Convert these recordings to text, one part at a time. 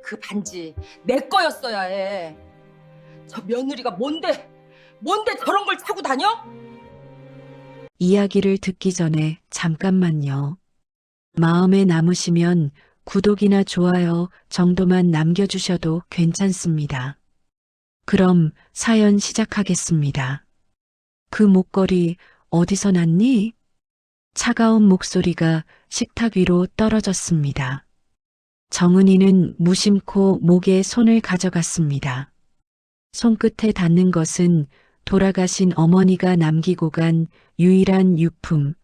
그 반지 내 거였어야 해. 저 며느리가 뭔데 저런 걸 차고 다녀? 이야기를 듣기 전에 잠깐만요. 마음에 남으시면 구독이나 좋아요 정도만 남겨주셔도 괜찮습니다. 그럼 사연 시작하겠습니다. 그 목걸이 어디서 났니? 차가운 목소리가 식탁 위로 떨어졌습니다. 정은이는 무심코 목에 손을 가져갔습니다. 손끝에 닿는 것은 돌아가신 어머니가 남기고 간 유일한 유품,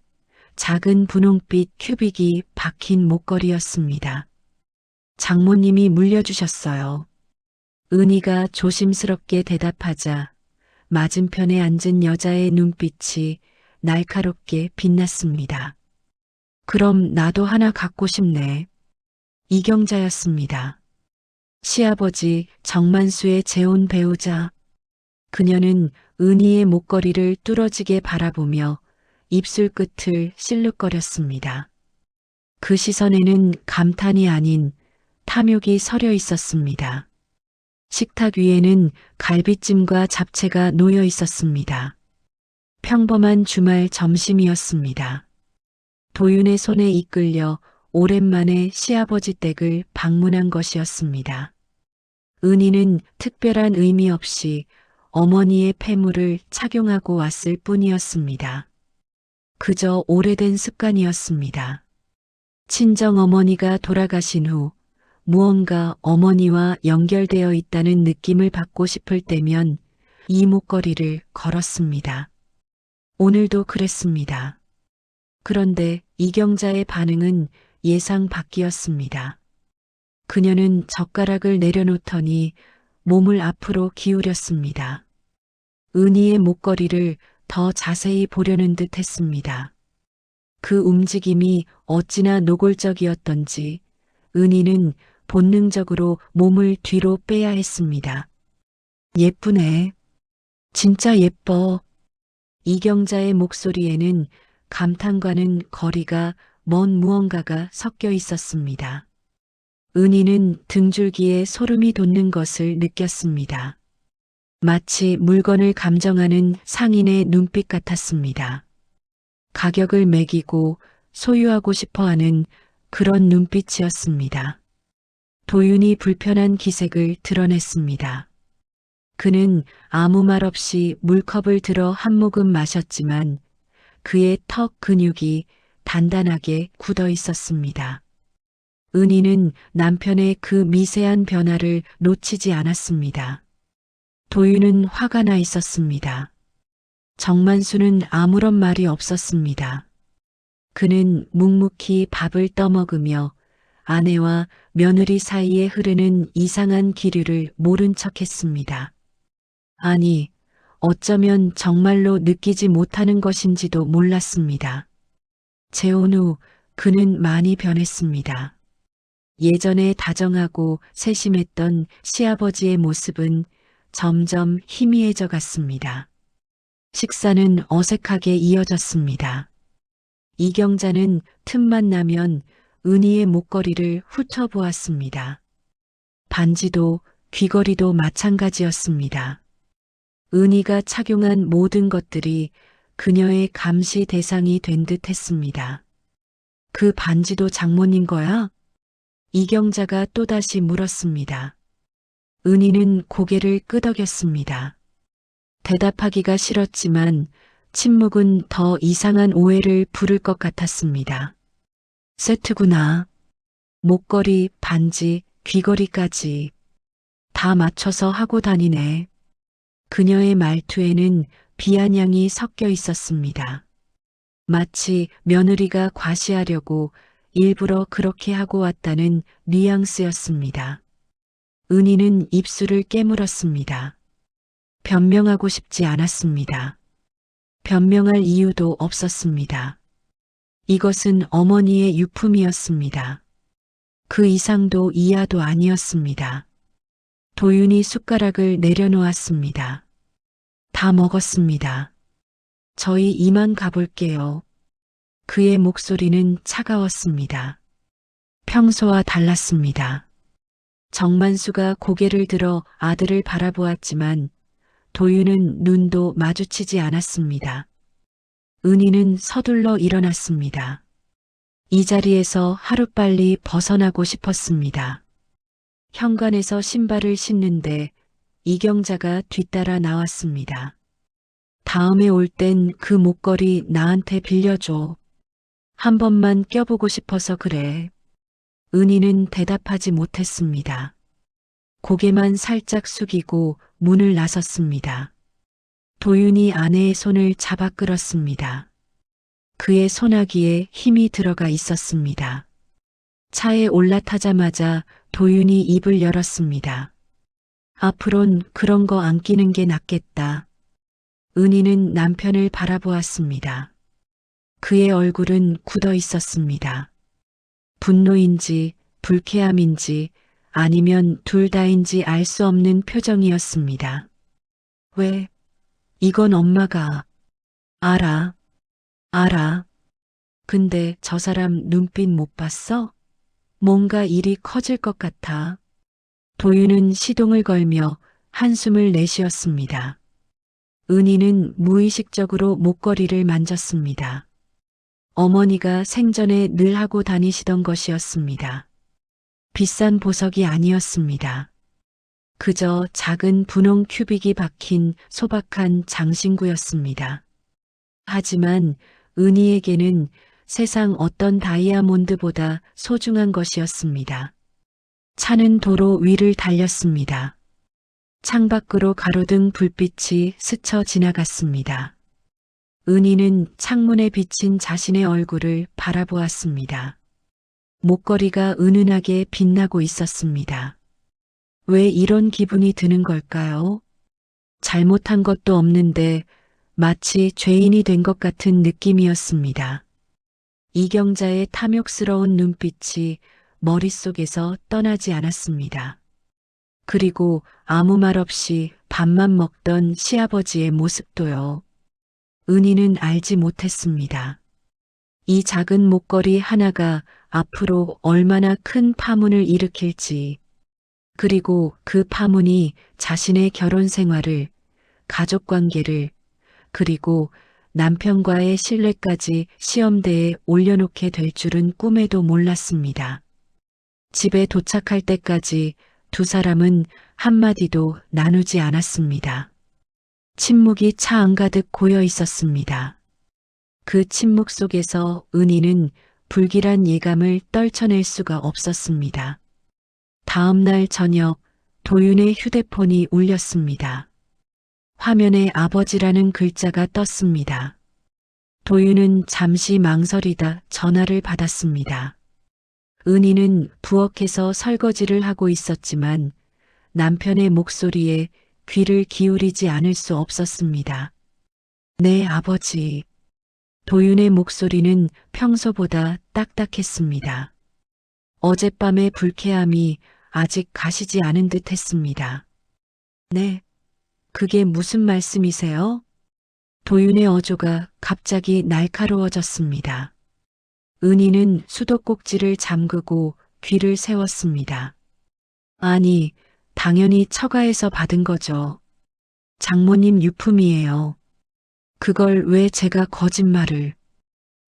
작은 분홍빛 큐빅이 박힌 목걸이였습니다. 장모님이 물려주셨어요. 은희가 조심스럽게 대답하자 맞은편에 앉은 여자의 눈빛이 날카롭게 빛났습니다. 그럼 나도 하나 갖고 싶네. 이경자였습니다. 시아버지 정만수의 재혼 배우자. 그녀는 은희의 목걸이를 뚫어지게 바라보며 입술 끝을 실룩거렸습니다. 그 시선에는 감탄이 아닌 탐욕이 서려 있었습니다. 식탁 위에는 갈비찜과 잡채가 놓여 있었습니다. 평범한 주말 점심이었습니다. 도윤의 손에 이끌려 오랜만에 시아버지 댁을 방문한 것이었습니다. 은희는 특별한 의미 없이 어머니의 폐물을 착용하고 왔을 뿐이었습니다. 그저 오래된 습관이었습니다. 친정 어머니가 돌아가신 후 무언가 어머니와 연결되어 있다는 느낌을 받고 싶을 때면 이 목걸이를 걸었습니다. 오늘도 그랬습니다. 그런데 이경자의 반응은 예상 밖이었습니다. 그녀는 젓가락을 내려놓더니 몸을 앞으로 기울였습니다. 은희의 목걸이를 더 자세히 보려는 듯 했습니다. 그 움직임이 어찌나 노골적이었던지 은희는 본능적으로 몸을 뒤로 빼야 했습니다. 예쁘네. 진짜 예뻐. 이경자의 목소리에는 감탄과는 거리가 먼 무언가가 섞여 있었습니다. 은희는 등줄기에 소름이 돋는 것을 느꼈습니다. 마치 물건을 감정하는 상인의 눈빛 같았습니다. 가격을 매기고 소유하고 싶어하는 그런 눈빛이었습니다. 도윤이 불편한 기색을 드러냈습니다. 그는 아무 말 없이 물컵을 들어 한 모금 마셨지만 그의 턱 근육이 단단하게 굳어 있었습니다. 은희는 남편의 그 미세한 변화를 놓치지 않았습니다. 도윤은 화가 나 있었습니다. 정만수는 아무런 말이 없었습니다. 그는 묵묵히 밥을 떠먹으며 아내와 며느리 사이에 흐르는 이상한 기류를 모른 척했습니다. 아니, 어쩌면 정말로 느끼지 못하는 것인지도 몰랐습니다. 재혼 후 그는 많이 변했습니다. 예전에 다정하고 세심했던 시아버지의 모습은 점점 희미해져 갔습니다. 식사는 어색하게 이어졌습니다. 이경자는 틈만 나면 은희의 목걸이를 훑어보았습니다. 반지도 귀걸이도 마찬가지였습니다. 은희가 착용한 모든 것들이 그녀의 감시 대상이 된 듯 했습니다. 그 반지도 장모님 거야? 이경자가 또다시 물었습니다. 은희는 고개를 끄덕였습니다. 대답하기가 싫었지만 침묵은 더 이상한 오해를 부를 것 같았습니다. 세트구나. 목걸이, 반지, 귀걸이까지 다 맞춰서 하고 다니네. 그녀의 말투에는 비아냥이 섞여 있었습니다. 마치 며느리가 과시하려고 일부러 그렇게 하고 왔다는 뉘앙스였습니다. 은희는 입술을 깨물었습니다. 변명하고 싶지 않았습니다. 변명할 이유도 없었습니다. 이것은 어머니의 유품이었습니다. 그 이상도 이하도 아니었습니다. 도윤이 숟가락을 내려놓았습니다. 다 먹었습니다. 저희 이만 가볼게요. 그의 목소리는 차가웠습니다. 평소와 달랐습니다. 정만수가 고개를 들어 아들을 바라보았지만 도윤은 눈도 마주치지 않았습니다. 은희는 서둘러 일어났습니다. 이 자리에서 하루빨리 벗어나고 싶었습니다. 현관에서 신발을 신는데 이경자가 뒤따라 나왔습니다. 다음에 올 땐 그 목걸이 나한테 빌려줘. 한 번만 껴보고 싶어서 그래. 은희는 대답하지 못했습니다. 고개만 살짝 숙이고 문을 나섰습니다. 도윤이 아내의 손을 잡아 끌었습니다. 그의 손아귀에 힘이 들어가 있었습니다. 차에 올라타자마자 도윤이 입을 열었습니다. 앞으론 그런 거 안 끼는 게 낫겠다. 은희는 남편을 바라보았습니다. 그의 얼굴은 굳어 있었습니다. 분노인지 불쾌함인지 아니면 둘 다인지 알 수 없는 표정이었습니다. 왜? 이건 엄마가. 알아. 근데 저 사람 눈빛 못 봤어? 뭔가 일이 커질 것 같아. 도윤은 시동을 걸며 한숨을 내쉬었습니다. 은희는 무의식적으로 목걸이를 만졌습니다. 어머니가 생전에 늘 하고 다니시던 것이었습니다. 비싼 보석이 아니었습니다. 그저 작은 분홍 큐빅이 박힌 소박한 장신구였습니다. 하지만 은희에게는 세상 어떤 다이아몬드보다 소중한 것이었습니다. 차는 도로 위를 달렸습니다. 창밖으로 가로등 불빛이 스쳐 지나갔습니다. 은희는 창문에 비친 자신의 얼굴을 바라보았습니다. 목걸이가 은은하게 빛나고 있었습니다. 왜 이런 기분이 드는 걸까요? 잘못한 것도 없는데 마치 죄인이 된 것 같은 느낌이었습니다. 이경자의 탐욕스러운 눈빛이 머릿속에서 떠나지 않았습니다. 그리고 아무 말 없이 밥만 먹던 시아버지의 모습도요. 은희는 알지 못했습니다. 이 작은 목걸이 하나가 앞으로 얼마나 큰 파문을 일으킬지, 그리고 그 파문이 자신의 결혼 생활을, 가족 관계를, 그리고 남편과의 신뢰까지 시험대에 올려놓게 될 줄은 꿈에도 몰랐습니다. 집에 도착할 때까지 두 사람은 한마디도 나누지 않았습니다. 침묵이 차 안가득 고여 있었습니다. 그 침묵 속에서 은희는 불길한 예감을 떨쳐낼 수가 없었습니다. 다음 날 저녁 도윤의 휴대폰이 울렸습니다. 화면에 아버지라는 글자가 떴습니다. 도윤은 잠시 망설이다 전화를 받았습니다. 은희는 부엌에서 설거지를 하고 있었지만 남편의 목소리에 귀를 기울이지 않을 수 없었습니다. 네, 아버지. 도윤의 목소리는 평소보다 딱딱했습니다. 어젯밤의 불쾌함이 아직 가시지 않은 듯 했습니다. 네, 그게 무슨 말씀이세요? 도윤의 어조가 갑자기 날카로워졌습니다. 은희는 수도꼭지를 잠그고 귀를 세웠습니다. 아니, 당연히 처가에서 받은 거죠. 장모님 유품이에요. 그걸 왜 제가 거짓말을.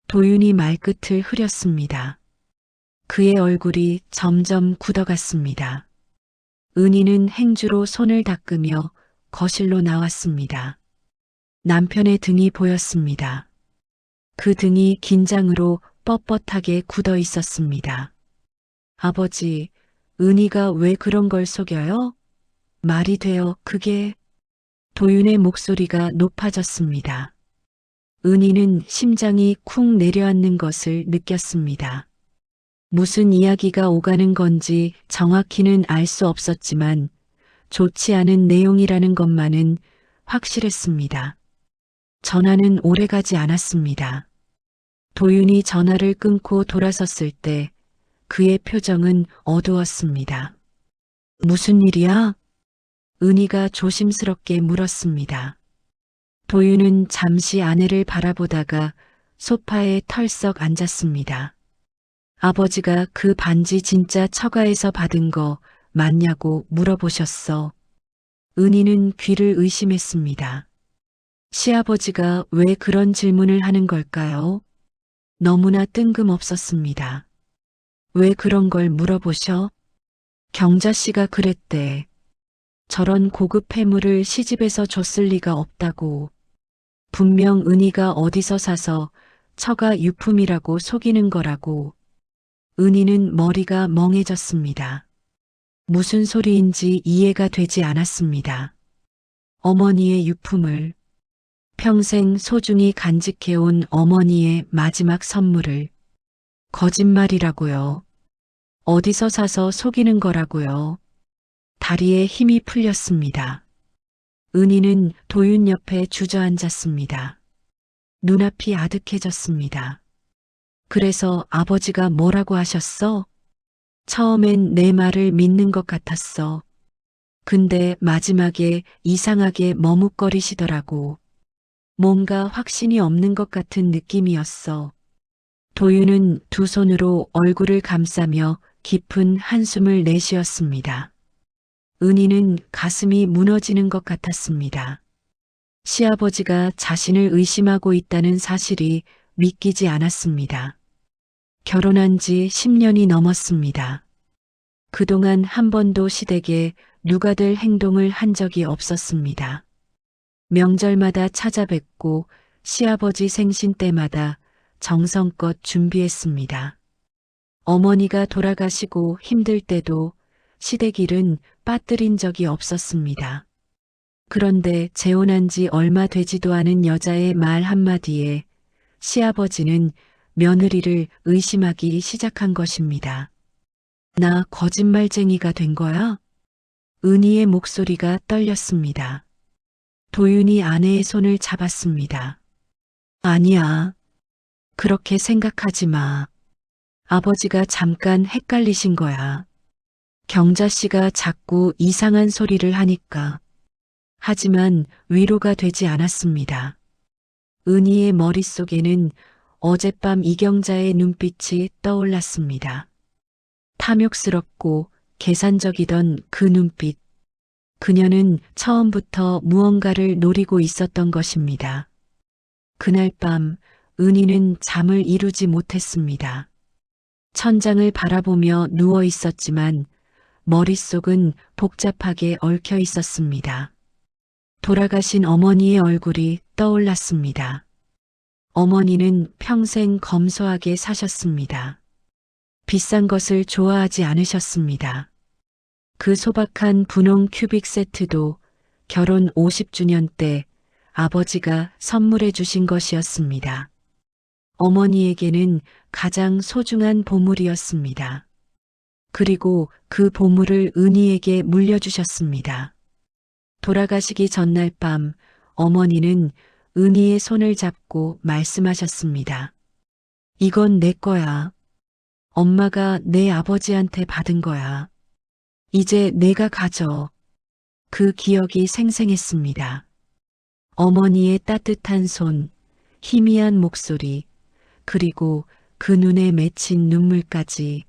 도윤이 말끝을 흐렸습니다. 그의 얼굴이 점점 굳어갔습니다. 은희는 행주로 손을 닦으며 거실로 나왔습니다. 남편의 등이 보였습니다. 그 등이 긴장으로 뻣뻣하게 굳어 있었습니다. 아버지, 은희가 왜 그런 걸 속여요? 말이 돼요, 그게. 도윤의 목소리가 높아졌습니다. 은희는 심장이 쿵 내려앉는 것을 느꼈습니다. 무슨 이야기가 오가는 건지 정확히는 알 수 없었지만 좋지 않은 내용이라는 것만은 확실했습니다. 전화는 오래가지 않았습니다. 도윤이 전화를 끊고 돌아섰을 때 그의 표정은 어두웠습니다. 무슨 일이야? 은희가 조심스럽게 물었습니다. 도윤은 잠시 아내를 바라보다가 소파에 털썩 앉았습니다. 아버지가 그 반지 진짜 처가에서 받은 거 맞냐고 물어보셨어. 은희는 귀를 의심했습니다. 시아버지가 왜 그런 질문을 하는 걸까요? 너무나 뜬금없었습니다. 왜 그런 걸 물어보셔? 경자 씨가 그랬대. 저런 고급 해물을 시집에서 줬을 리가 없다고. 분명 은희가 어디서 사서 처가 유품이라고 속이는 거라고. 은희는 머리가 멍해졌습니다. 무슨 소리인지 이해가 되지 않았습니다. 어머니의 유품을, 평생 소중히 간직해온 어머니의 마지막 선물을, 거짓말이라고요. 어디서 사서 속이는 거라고요. 다리에 힘이 풀렸습니다. 은희는 도윤 옆에 주저앉았습니다. 눈앞이 아득해졌습니다. 그래서 아버지가 뭐라고 하셨어? 처음엔 내 말을 믿는 것 같았어. 근데 마지막에 이상하게 머뭇거리시더라고. 뭔가 확신이 없는 것 같은 느낌이었어. 도윤은 두 손으로 얼굴을 감싸며 깊은 한숨을 내쉬었습니다. 은희는 가슴이 무너지는 것 같았습니다. 시아버지가 자신을 의심하고 있다는 사실이 믿기지 않았습니다. 결혼한 지 10년이 넘었습니다. 그동안 한 번도 시댁에 누가 될 행동을 한 적이 없었습니다. 명절마다 찾아뵙고 시아버지 생신 때마다 정성껏 준비했습니다. 어머니가 돌아가시고 힘들 때도 시댁 일은 빠뜨린 적이 없었습니다. 그런데 재혼한 지 얼마 되지도 않은 여자의 말 한마디에 시아버지는 며느리를 의심하기 시작한 것입니다. 나 거짓말쟁이가 된 거야? 은희의 목소리가 떨렸습니다. 도윤이 아내의 손을 잡았습니다. 아니야. 그렇게 생각하지 마. 아버지가 잠깐 헷갈리신 거야. 경자 씨가 자꾸 이상한 소리를 하니까. 하지만 위로가 되지 않았습니다. 은희의 머릿속에는 어젯밤 이경자의 눈빛이 떠올랐습니다. 탐욕스럽고 계산적이던 그 눈빛. 그녀는 처음부터 무언가를 노리고 있었던 것입니다. 그날 밤 은희는 잠을 이루지 못했습니다. 천장을 바라보며 누워 있었지만 머릿속은 복잡하게 얽혀 있었습니다. 돌아가신 어머니의 얼굴이 떠올랐습니다. 어머니는 평생 검소하게 사셨습니다. 비싼 것을 좋아하지 않으셨습니다. 그 소박한 분홍 큐빅 세트도 결혼 50주년 때 아버지가 선물해 주신 것이었습니다. 어머니에게는 가장 소중한 보물이었습니다. 그리고 그 보물을 은희에게 물려주셨습니다. 돌아가시기 전날 밤 어머니는 은희의 손을 잡고 말씀하셨습니다. 이건 내 거야. 엄마가 내 아버지한테 받은 거야. 이제 내가 가져. 그 기억이 생생했습니다. 어머니의 따뜻한 손, 희미한 목소리, 그리고 그 눈에 맺힌 눈물까지.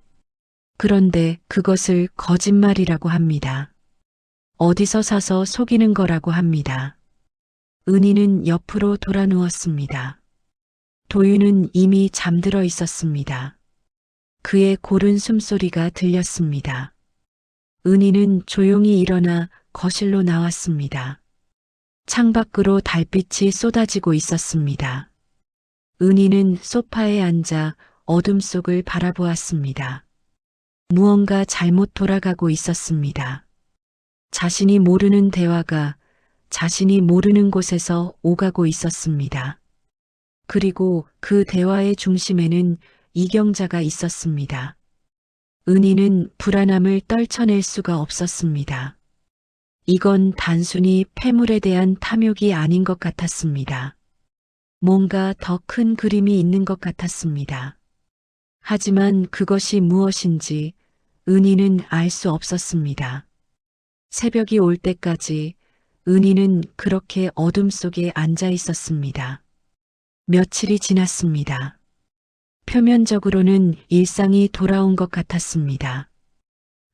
그런데 그것을 거짓말이라고 합니다. 어디서 사서 속이는 거라고 합니다. 은희는 옆으로 돌아 누웠습니다. 도윤은 이미 잠들어 있었습니다. 그의 고른 숨소리가 들렸습니다. 은희는 조용히 일어나 거실로 나왔습니다. 창밖으로 달빛이 쏟아지고 있었습니다. 은희는 소파에 앉아 어둠 속을 바라보았습니다. 무언가 잘못 돌아가고 있었습니다. 자신이 모르는 대화가 자신이 모르는 곳에서 오가고 있었습니다. 그리고 그 대화의 중심에는 이경자가 있었습니다. 은희는 불안함을 떨쳐낼 수가 없었습니다. 이건 단순히 폐물에 대한 탐욕이 아닌 것 같았습니다. 뭔가 더 큰 그림이 있는 것 같았습니다. 하지만 그것이 무엇인지 은희는 알 수 없었습니다. 새벽이 올 때까지 은희는 그렇게 어둠 속에 앉아 있었습니다. 며칠이 지났습니다. 표면적으로는 일상이 돌아온 것 같았습니다.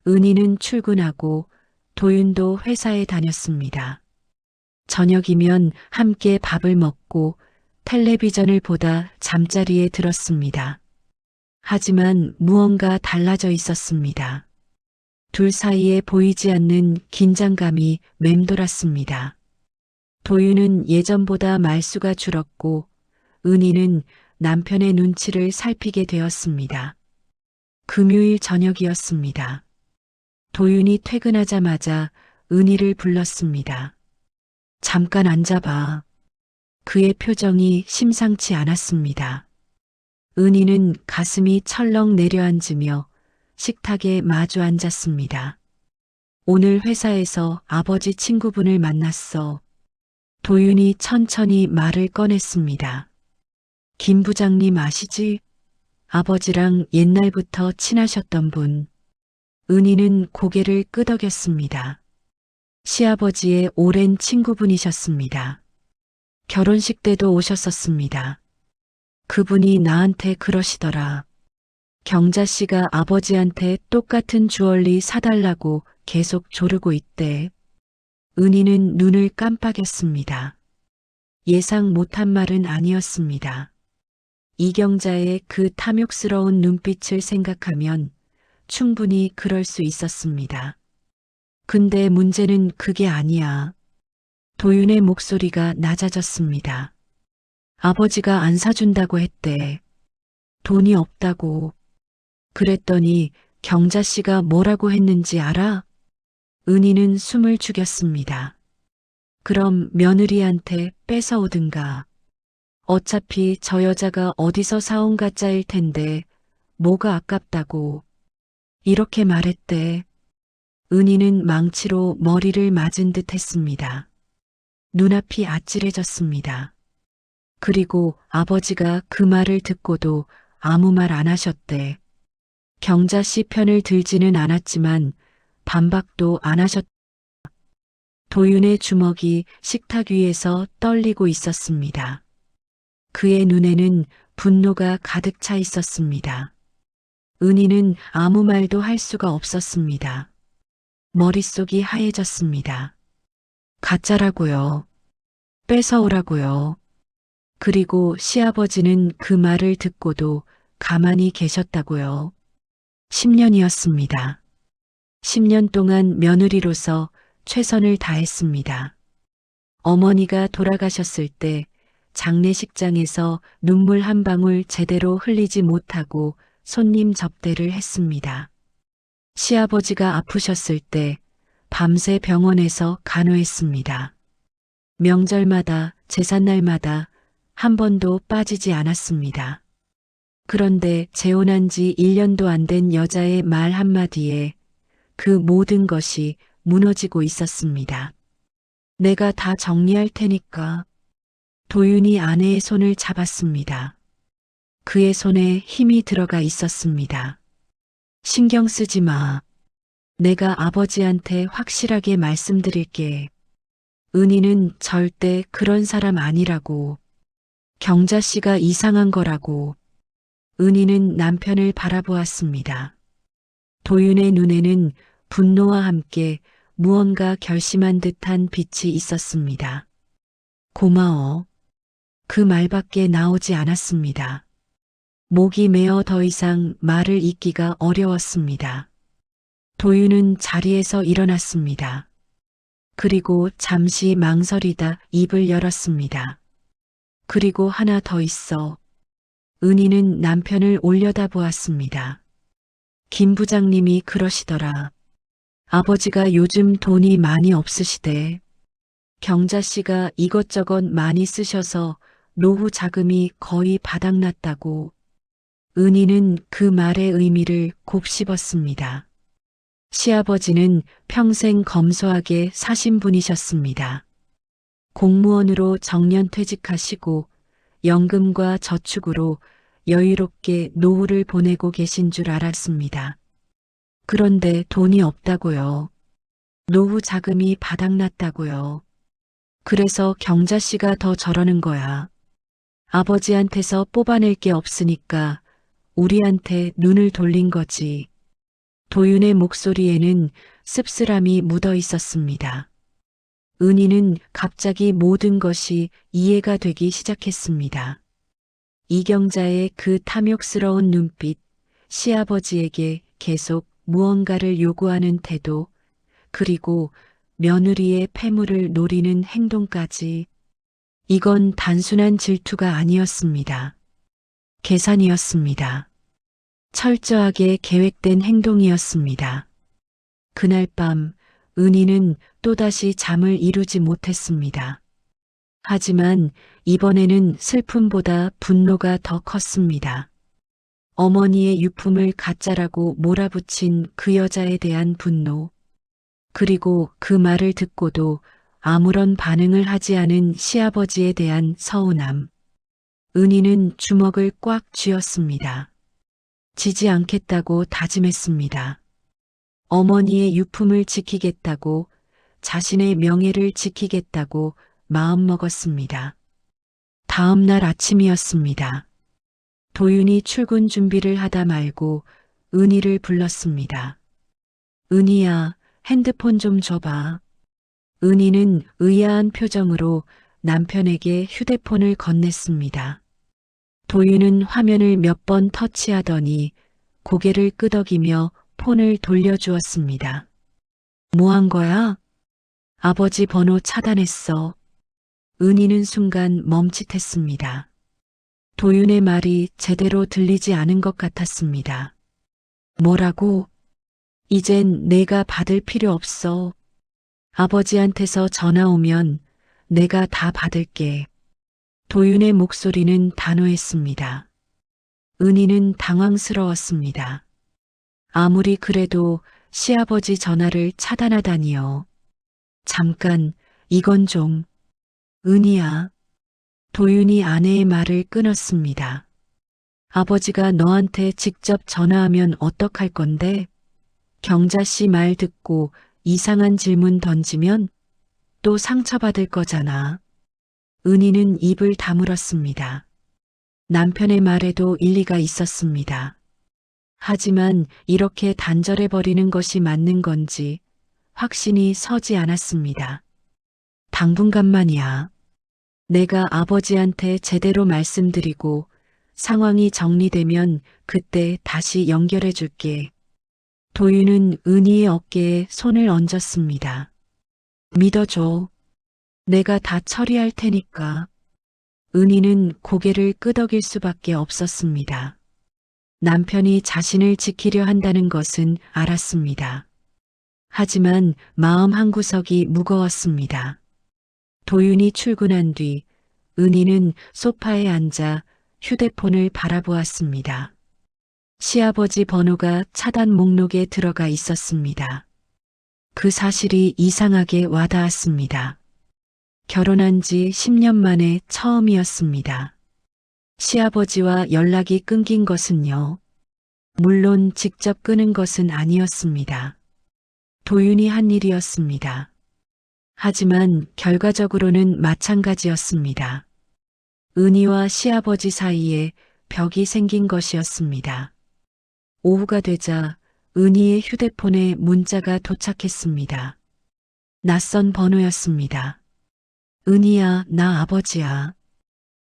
은희는 출근하고 도윤도 회사에 다녔습니다. 저녁이면 함께 밥을 먹고 텔레비전을 보다 잠자리에 들었습니다. 하지만 무언가 달라져 있었습니다. 둘 사이에 보이지 않는 긴장감이 맴돌았습니다. 도윤은 예전보다 말수가 줄었고 은희는 남편의 눈치를 살피게 되었습니다. 금요일 저녁이었습니다. 도윤이 퇴근하자마자 은희를 불렀습니다. 잠깐 앉아봐. 그의 표정이 심상치 않았습니다. 은희는 가슴이 철렁 내려앉으며 식탁에 마주 앉았습니다. 오늘 회사에서 아버지 친구분을 만났어. 도윤이 천천히 말을 꺼냈습니다. 김 부장님 아시지? 아버지랑 옛날부터 친하셨던 분. 은희는 고개를 끄덕였습니다. 시아버지의 오랜 친구분이셨습니다. 결혼식 때도 오셨었습니다. 그분이 나한테 그러시더라. 경자 씨가 아버지한테 똑같은 주얼리 사달라고 계속 조르고 있대. 은희는 눈을 깜빡였습니다. 예상 못한 말은 아니었습니다. 이경자의 그 탐욕스러운 눈빛을 생각하면 충분히 그럴 수 있었습니다. 근데 문제는 그게 아니야. 도윤의 목소리가 낮아졌습니다. 아버지가 안 사준다고 했대. 돈이 없다고. 그랬더니 경자 씨가 뭐라고 했는지 알아? 은희는 숨을 죽였습니다. 그럼 며느리한테 뺏어오든가. 어차피 저 여자가 어디서 사온 가짜일 텐데 뭐가 아깝다고. 이렇게 말했대. 은희는 망치로 머리를 맞은 듯 했습니다. 눈앞이 아찔해졌습니다. 그리고 아버지가 그 말을 듣고도 아무 말 안 하셨대. 경자 씨 편을 들지는 않았지만 반박도 안 하셨다. 도윤의 주먹이 식탁 위에서 떨리고 있었습니다. 그의 눈에는 분노가 가득 차 있었습니다. 은희는 아무 말도 할 수가 없었습니다. 머릿속이 하얘졌습니다. 가짜라고요. 뺏어오라고요. 그리고 시아버지는 그 말을 듣고도 가만히 계셨다고요. 10년이었습니다. 10년 동안 며느리로서 최선을 다했습니다. 어머니가 돌아가셨을 때 장례식장에서 눈물 한 방울 제대로 흘리지 못하고 손님 접대를 했습니다. 시아버지가 아프셨을 때 밤새 병원에서 간호했습니다. 명절마다 제삿날마다 한 번도 빠지지 않았습니다. 그런데 재혼한 지 1년도 안 된 여자의 말 한마디에 그 모든 것이 무너지고 있었습니다. 내가 다 정리할 테니까. 도윤이 아내의 손을 잡았습니다. 그의 손에 힘이 들어가 있었습니다. 신경 쓰지 마. 내가 아버지한테 확실하게 말씀드릴게. 은희는 절대 그런 사람 아니라고. 경자 씨가 이상한 거라고. 은희는 남편을 바라보았습니다. 도윤의 눈에는 분노와 함께 무언가 결심한 듯한 빛이 있었습니다. 고마워. 그 말밖에 나오지 않았습니다. 목이 메어 더 이상 말을 잇기가 어려웠습니다. 도윤은 자리에서 일어났습니다. 그리고 잠시 망설이다 입을 열었습니다. 그리고 하나 더 있어. 은희는 남편을 올려다보았습니다. 김 부장님이 그러시더라. 아버지가 요즘 돈이 많이 없으시대. 경자 씨가 이것저것 많이 쓰셔서 노후 자금이 거의 바닥났다고. 은희는 그 말의 의미를 곱씹었습니다. 시아버지는 평생 검소하게 사신 분이셨습니다. 공무원으로 정년퇴직하시고 연금과 저축으로 여유롭게 노후를 보내고 계신 줄 알았습니다. 그런데 돈이 없다고요. 노후 자금이 바닥났다고요. 그래서 경자 씨가 더 저러는 거야. 아버지한테서 뽑아낼 게 없으니까 우리한테 눈을 돌린 거지. 도윤의 목소리에는 씁쓸함이 묻어 있었습니다. 은희는 갑자기 모든 것이 이해가 되기 시작했습니다. 이경자의 그 탐욕스러운 눈빛, 시아버지에게 계속 무언가를 요구하는 태도, 그리고 며느리의 패물을 노리는 행동까지. 이건 단순한 질투가 아니었습니다. 계산이었습니다. 철저하게 계획된 행동이었습니다. 그날 밤 은희는 또다시 잠을 이루지 못했습니다. 하지만 이번에는 슬픔보다 분노가 더 컸습니다. 어머니의 유품을 가짜라고 몰아붙인 그 여자에 대한 분노, 그리고 그 말을 듣고도 아무런 반응을 하지 않은 시아버지에 대한 서운함. 은희는 주먹을 꽉 쥐었습니다. 지지 않겠다고 다짐했습니다. 어머니의 유품을 지키겠다고, 자신의 명예를 지키겠다고 마음먹었습니다. 다음 날 아침이었습니다. 도윤이 출근 준비를 하다 말고 은희를 불렀습니다. 은희야, 핸드폰 좀 줘봐. 은희는 의아한 표정으로 남편에게 휴대폰을 건넸습니다. 도윤은 화면을 몇 번 터치하더니 고개를 끄덕이며 폰을 돌려주었습니다. 뭐 한 거야? 아버지 번호 차단했어. 은희는 순간 멈칫했습니다. 도윤의 말이 제대로 들리지 않은 것 같았습니다. 뭐라고? 이젠 내가 받을 필요 없어. 아버지한테서 전화 오면 내가 다 받을게. 도윤의 목소리는 단호했습니다. 은희는 당황스러웠습니다. 아무리 그래도 시아버지 전화를 차단하다니요. 잠깐, 이건 좀. 은희야. 도윤이 아내의 말을 끊었습니다. 아버지가 너한테 직접 전화하면 어떡할 건데? 경자 씨 말 듣고 이상한 질문 던지면 또 상처받을 거잖아. 은희는 입을 다물었습니다. 남편의 말에도 일리가 있었습니다. 하지만 이렇게 단절해버리는 것이 맞는 건지 확신이 서지 않았습니다. 당분간만이야. 내가 아버지한테 제대로 말씀드리고 상황이 정리되면 그때 다시 연결해 줄게. 도윤은 은희의 어깨에 손을 얹었습니다. 믿어줘. 내가 다 처리할 테니까. 은희는 고개를 끄덕일 수밖에 없었습니다. 남편이 자신을 지키려 한다는 것은 알았습니다. 하지만 마음 한구석이 무거웠습니다. 도윤이 출근한 뒤 은희는 소파에 앉아 휴대폰을 바라보았습니다. 시아버지 번호가 차단 목록에 들어가 있었습니다. 그 사실이 이상하게 와닿았습니다. 결혼한 지 10년 만에 처음이었습니다. 시아버지와 연락이 끊긴 것은요. 물론 직접 끊은 것은 아니었습니다. 도윤이 한 일이었습니다. 하지만 결과적으로는 마찬가지였습니다. 은희와 시아버지 사이에 벽이 생긴 것이었습니다. 오후가 되자 은희의 휴대폰에 문자가 도착했습니다. 낯선 번호였습니다. 은희야, 나 아버지야.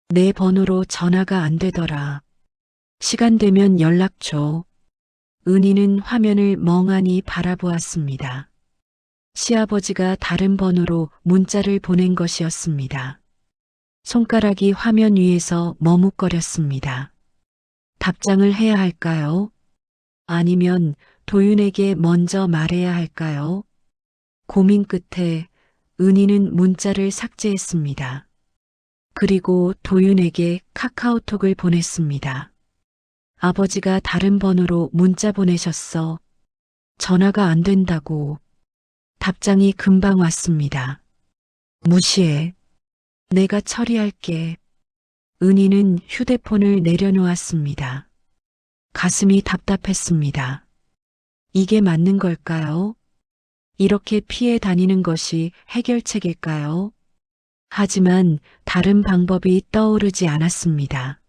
내 번호로 전화가 안 되더라. 시간 되면 연락 줘. 은희는 화면을 멍하니 바라보았습니다. 시아버지가 다른 번호로 문자를 보낸 것이었습니다. 손가락이 화면 위에서 머뭇거렸습니다. 답장을 해야 할까요? 아니면 도윤에게 먼저 말해야 할까요? 고민 끝에 은희는 문자를 삭제했습니다. 그리고 도윤에게 카카오톡을 보냈습니다. 아버지가 다른 번호로 문자 보내셨어. 전화가 안 된다고. 답장이 금방 왔습니다. 무시해. 내가 처리할게. 은희는 휴대폰을 내려놓았습니다. 가슴이 답답했습니다. 이게 맞는 걸까요? 이렇게 피해 다니는 것이 해결책일까요? 하지만 다른 방법이 떠오르지 않았습니다.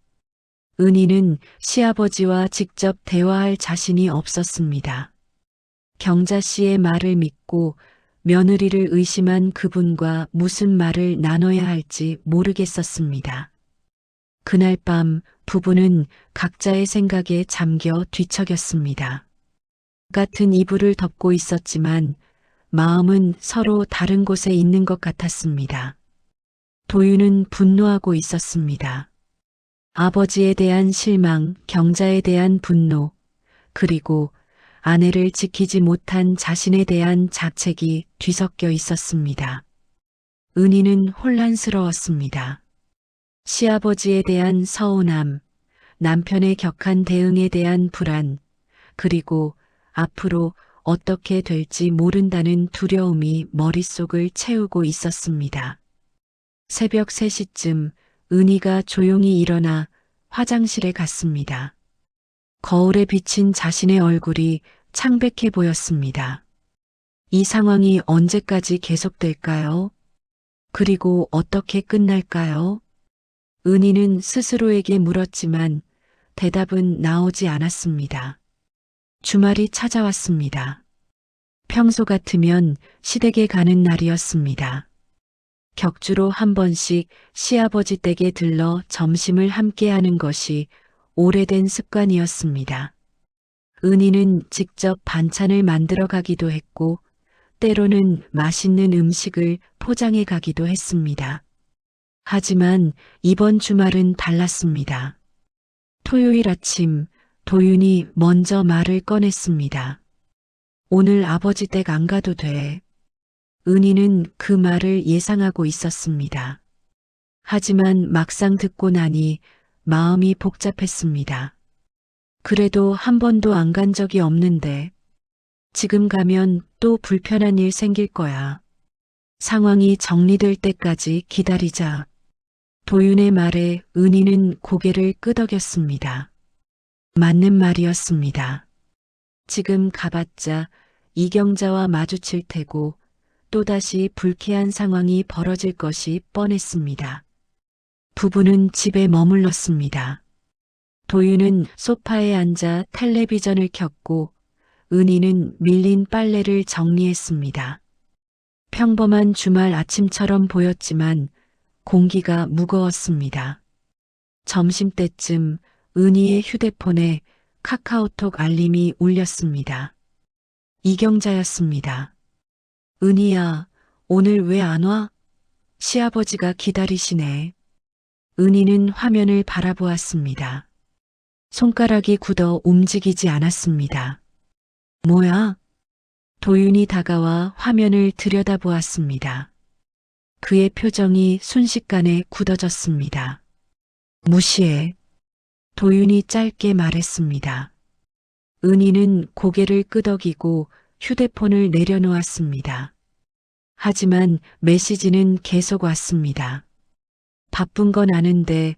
은희는 시아버지와 직접 대화할 자신이 없었습니다. 경자 씨의 말을 믿고 며느리를 의심한 그분과 무슨 말을 나눠야 할지 모르겠었습니다. 그날 밤 부부는 각자의 생각에 잠겨 뒤척였습니다. 같은 이불을 덮고 있었지만 마음은 서로 다른 곳에 있는 것 같았습니다. 도윤은 분노하고 있었습니다. 아버지에 대한 실망, 경자에 대한 분노, 그리고 아내를 지키지 못한 자신에 대한 자책이 뒤섞여 있었습니다. 은희는 혼란스러웠습니다. 시아버지에 대한 서운함, 남편의 격한 대응에 대한 불안, 그리고 앞으로 어떻게 될지 모른다는 두려움이 머릿속을 채우고 있었습니다. 새벽 3시쯤 은희가 조용히 일어나 화장실에 갔습니다. 거울에 비친 자신의 얼굴이 창백해 보였습니다. 이 상황이 언제까지 계속될까요? 그리고 어떻게 끝날까요? 은희는 스스로에게 물었지만 대답은 나오지 않았습니다. 주말이 찾아왔습니다. 평소 같으면 시댁에 가는 날이었습니다. 격주로 한 번씩 시아버지 댁에 들러 점심을 함께 하는 것이 오래된 습관이었습니다. 은희는 직접 반찬을 만들어 가기도 했고 때로는 맛있는 음식을 포장해 가기도 했습니다. 하지만 이번 주말은 달랐습니다. 토요일 아침 도윤이 먼저 말을 꺼냈습니다. 오늘 아버지 댁 안 가도 돼. 은희는 그 말을 예상하고 있었습니다. 하지만 막상 듣고 나니 마음이 복잡했습니다. 그래도 한 번도 안 간 적이 없는데 지금 가면 또 불편한 일 생길 거야. 상황이 정리될 때까지 기다리자. 도윤의 말에 은희는 고개를 끄덕였습니다. 맞는 말이었습니다. 지금 가봤자 이경자와 마주칠 테고 또다시 불쾌한 상황이 벌어질 것이 뻔했습니다. 부부는 집에 머물렀습니다. 도윤은 소파에 앉아 텔레비전을 켰고 은희는 밀린 빨래를 정리했습니다. 평범한 주말 아침처럼 보였지만 공기가 무거웠습니다. 점심때쯤 은희의 휴대폰에 카카오톡 알림이 울렸습니다. 이경자였습니다. 은희야, 오늘 왜 안 와? 시아버지가 기다리시네. 은희는 화면을 바라보았습니다. 손가락이 굳어 움직이지 않았습니다. 뭐야? 도윤이 다가와 화면을 들여다보았습니다. 그의 표정이 순식간에 굳어졌습니다. 무시해. 도윤이 짧게 말했습니다. 은희는 고개를 끄덕이고 휴대폰을 내려놓았습니다. 하지만 메시지는 계속 왔습니다. 바쁜 건 아는데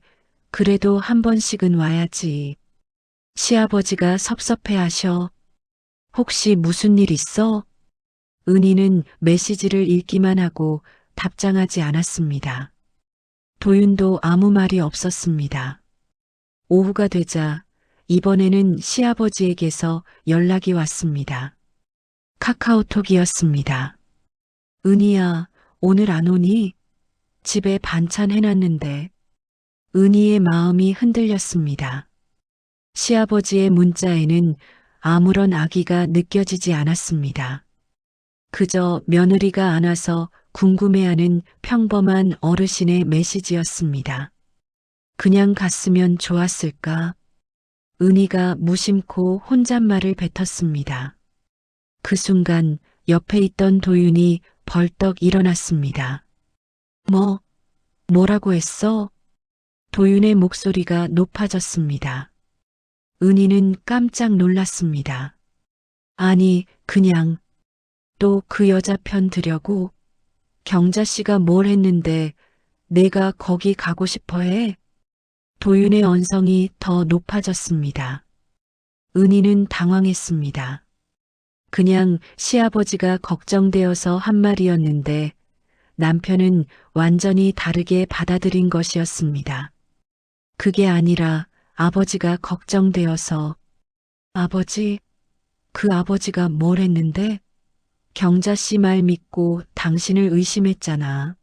그래도 한 번씩은 와야지. 시아버지가 섭섭해하셔. 혹시 무슨 일 있어? 은희는 메시지를 읽기만 하고 답장하지 않았습니다. 도윤도 아무 말이 없었습니다. 오후가 되자 이번에는 시아버지에게서 연락이 왔습니다. 카카오톡이었습니다. 은희야, 오늘 안 오니? 집에 반찬 해놨는데. 은희의 마음이 흔들렸습니다. 시아버지의 문자에는 아무런 악의가 느껴지지 않았습니다. 그저 며느리가 안 와서 궁금해하는 평범한 어르신의 메시지였습니다. 그냥 갔으면 좋았을까? 은희가 무심코 혼잣말을 뱉었습니다. 그 순간 옆에 있던 도윤이 벌떡 일어났습니다. 뭐라고 했어? 도윤의 목소리가 높아졌습니다. 은희는 깜짝 놀랐습니다. 아니, 그냥 또 그 여자 편 들려고? 경자 씨가 뭘 했는데 내가 거기 가고 싶어 해? 도윤의 언성이 더 높아졌습니다. 은희는 당황했습니다. 그냥 시아버지가 걱정되어서 한 말이었는데 남편은 완전히 다르게 받아들인 것이었습니다. 그게 아니라 아버지가 걱정되어서. 아버지, 그 아버지가 뭘 했는데? 경자 씨 말 믿고 당신을 의심했잖아.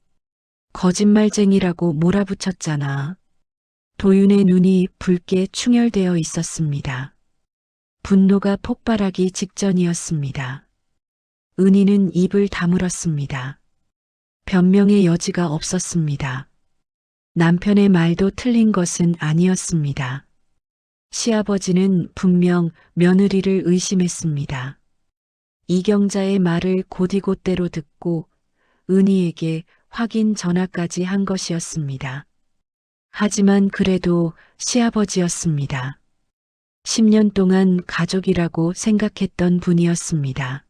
거짓말쟁이라고 몰아붙였잖아. 도윤의 눈이 붉게 충혈되어 있었습니다. 분노가 폭발하기 직전이었습니다. 은희는 입을 다물었습니다. 변명의 여지가 없었습니다. 남편의 말도 틀린 것은 아니었습니다. 시아버지는 분명 며느리를 의심했습니다. 이경자의 말을 곧이곧대로 듣고 은희에게 확인 전화까지 한 것이었습니다. 하지만 그래도 시아버지였습니다. 10년 동안 가족이라고 생각했던 분이었습니다.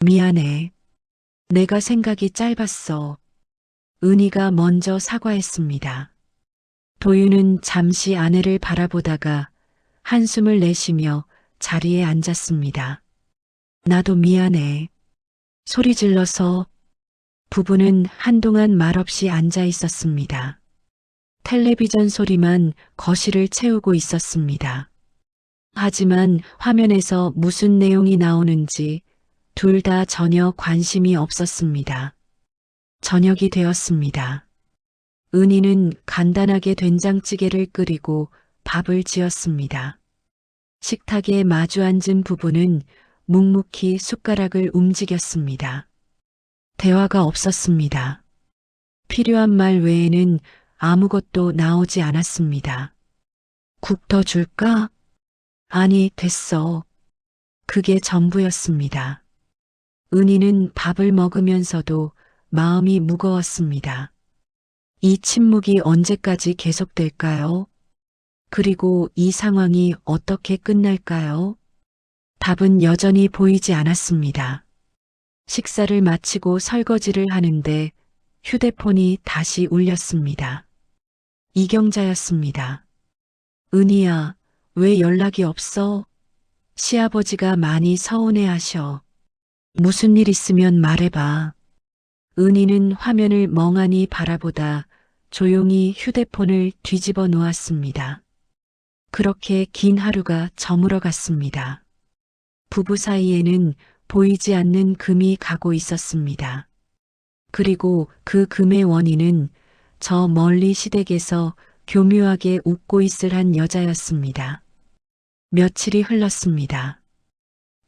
미안해. 내가 생각이 짧았어. 은희가 먼저 사과했습니다. 도윤은 잠시 아내를 바라보다가 한숨을 내쉬며 자리에 앉았습니다. 나도 미안해. 소리 질러서. 부부는 한동안 말없이 앉아 있었습니다. 텔레비전 소리만 거실을 채우고 있었습니다. 하지만 화면에서 무슨 내용이 나오는지 둘 다 전혀 관심이 없었습니다. 저녁이 되었습니다. 은희는 간단하게 된장찌개를 끓이고 밥을 지었습니다. 식탁에 마주 앉은 부부는 묵묵히 숟가락을 움직였습니다. 대화가 없었습니다. 필요한 말 외에는 아무것도 나오지 않았습니다. 국 더 줄까? 아니, 됐어. 그게 전부였습니다. 은희는 밥을 먹으면서도 마음이 무거웠습니다. 이 침묵이 언제까지 계속될까요? 그리고 이 상황이 어떻게 끝날까요? 답은 여전히 보이지 않았습니다. 식사를 마치고 설거지를 하는데 휴대폰이 다시 울렸습니다. 이경자였습니다. 은희야, 왜 연락이 없어? 시아버지가 많이 서운해하셔. 무슨 일 있으면 말해봐. 은희는 화면을 멍하니 바라보다 조용히 휴대폰을 뒤집어 놓았습니다. 그렇게 긴 하루가 저물어 갔습니다. 부부 사이에는 보이지 않는 금이 가고 있었습니다. 그리고 그 금의 원인은 저 멀리 시댁에서 교묘하게 웃고 있을 한 여자였습니다. 며칠이 흘렀습니다.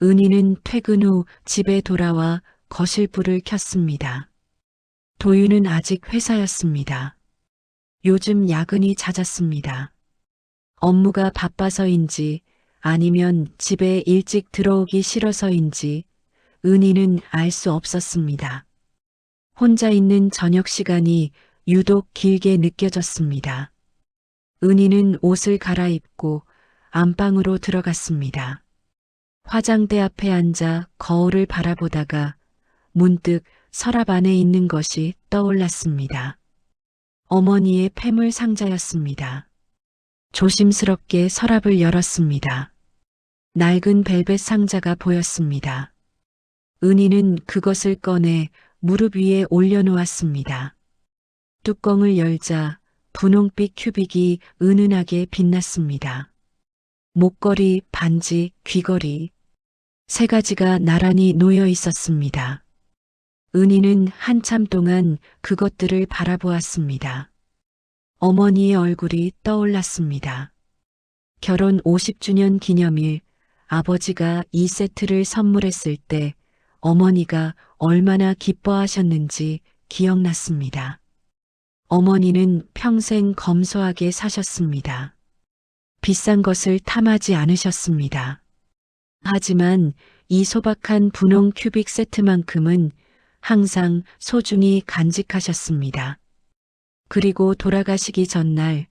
은희는 퇴근 후 집에 돌아와 거실 불을 켰습니다. 도윤은 아직 회사였습니다. 요즘 야근이 잦았습니다. 업무가 바빠서인지 아니면 집에 일찍 들어오기 싫어서인지 은희는 알 수 없었습니다. 혼자 있는 저녁 시간이 유독 길게 느껴졌습니다. 은희는 옷을 갈아입고 안방으로 들어갔습니다. 화장대 앞에 앉아 거울을 바라보다가 문득 서랍 안에 있는 것이 떠올랐습니다. 어머니의 폐물 상자였습니다. 조심스럽게 서랍을 열었습니다. 낡은 벨벳 상자가 보였습니다. 은희는 그것을 꺼내 무릎 위에 올려놓았습니다. 뚜껑을 열자 분홍빛 큐빅이 은은하게 빛났습니다. 목걸이, 반지, 귀걸이, 3가지가 나란히 놓여 있었습니다. 은희는 한참 동안 그것들을 바라보았습니다. 어머니의 얼굴이 떠올랐습니다. 결혼 50주년 기념일 아버지가 이 세트를 선물했을 때 어머니가 얼마나 기뻐하셨는지 기억났습니다. 어머니는 평생 검소하게 사셨습니다. 비싼 것을 탐하지 않으셨습니다. 하지만 이 소박한 분홍 큐빅 세트만큼은 항상 소중히 간직하셨습니다. 그리고 돌아가시기 전날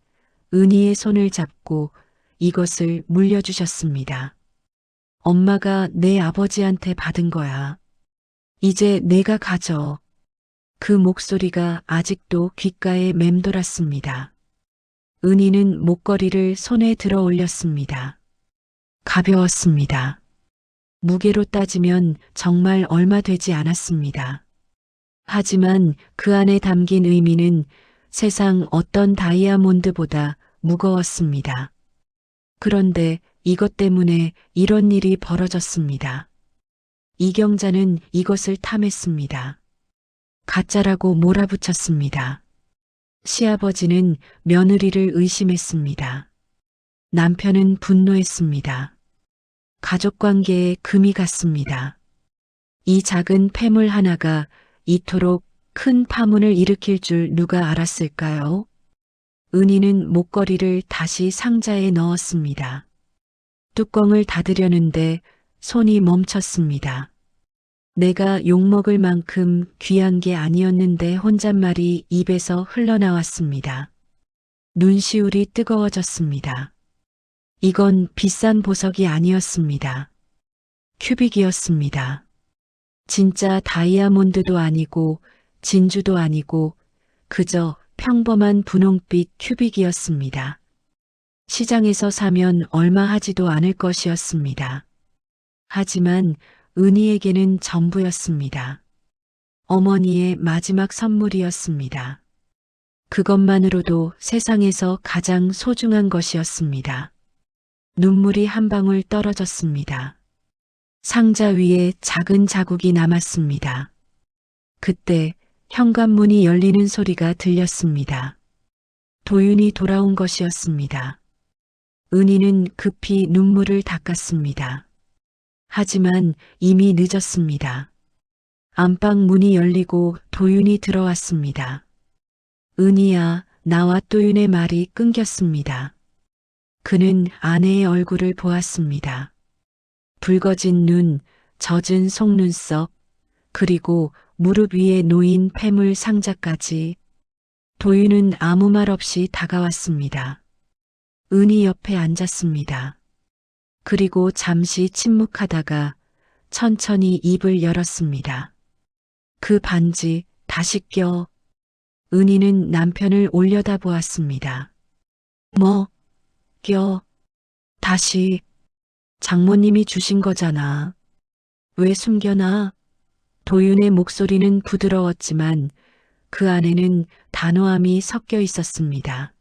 은희의 손을 잡고 이것을 물려주셨습니다. 엄마가 내 아버지한테 받은 거야. 이제 내가 가져. 그 목소리가 아직도 귓가에 맴돌았습니다. 은희는 목걸이를 손에 들어 올렸습니다. 가벼웠습니다. 무게로 따지면 정말 얼마 되지 않았습니다. 하지만 그 안에 담긴 의미는 세상 어떤 다이아몬드보다 무거웠습니다. 그런데 이것 때문에 이런 일이 벌어졌습니다. 이경자는 이것을 탐했습니다. 가짜라고 몰아붙였습니다. 시아버지는 며느리를 의심했습니다. 남편은 분노했습니다. 가족관계에 금이 갔습니다. 이 작은 폐물 하나가 이토록 큰 파문을 일으킬 줄 누가 알았을까요? 은희는 목걸이를 다시 상자에 넣었습니다. 뚜껑을 닫으려는데 손이 멈췄습니다. 내가 욕먹을 만큼 귀한 게 아니었는데 혼잣말이 입에서 흘러나왔습니다. 눈시울이 뜨거워졌습니다. 이건 비싼 보석이 아니었습니다. 큐빅이었습니다. 진짜 다이아몬드도 아니고 진주도 아니고 그저 평범한 분홍빛 큐빅이었습니다. 시장에서 사면 얼마 하지도 않을 것이었습니다. 하지만 은희에게는 전부였습니다. 어머니의 마지막 선물이었습니다. 그것만으로도 세상에서 가장 소중한 것이었습니다. 눈물이 한 방울 떨어졌습니다. 상자 위에 작은 자국이 남았습니다. 그때 현관문이 열리는 소리가 들렸습니다. 도윤이 돌아온 것이었습니다. 은희는 급히 눈물을 닦았습니다. 하지만 이미 늦었습니다. 안방 문이 열리고 도윤이 들어왔습니다. 은희야, 나와 도윤의 말이 끊겼습니다. 그는 아내의 얼굴을 보았습니다. 붉어진 눈, 젖은 속눈썹, 그리고 무릎 위에 놓인 폐물 상자까지. 도윤은 아무 말 없이 다가왔습니다. 은희 옆에 앉았습니다. 그리고 잠시 침묵하다가 천천히 입을 열었습니다. 그 반지 다시 껴. 은희는 남편을 올려다보았습니다. 뭐? 껴? 다시? 장모님이 주신 거잖아. 왜 숨겨놔? 도윤의 목소리는 부드러웠지만 그 안에는 단호함이 섞여 있었습니다.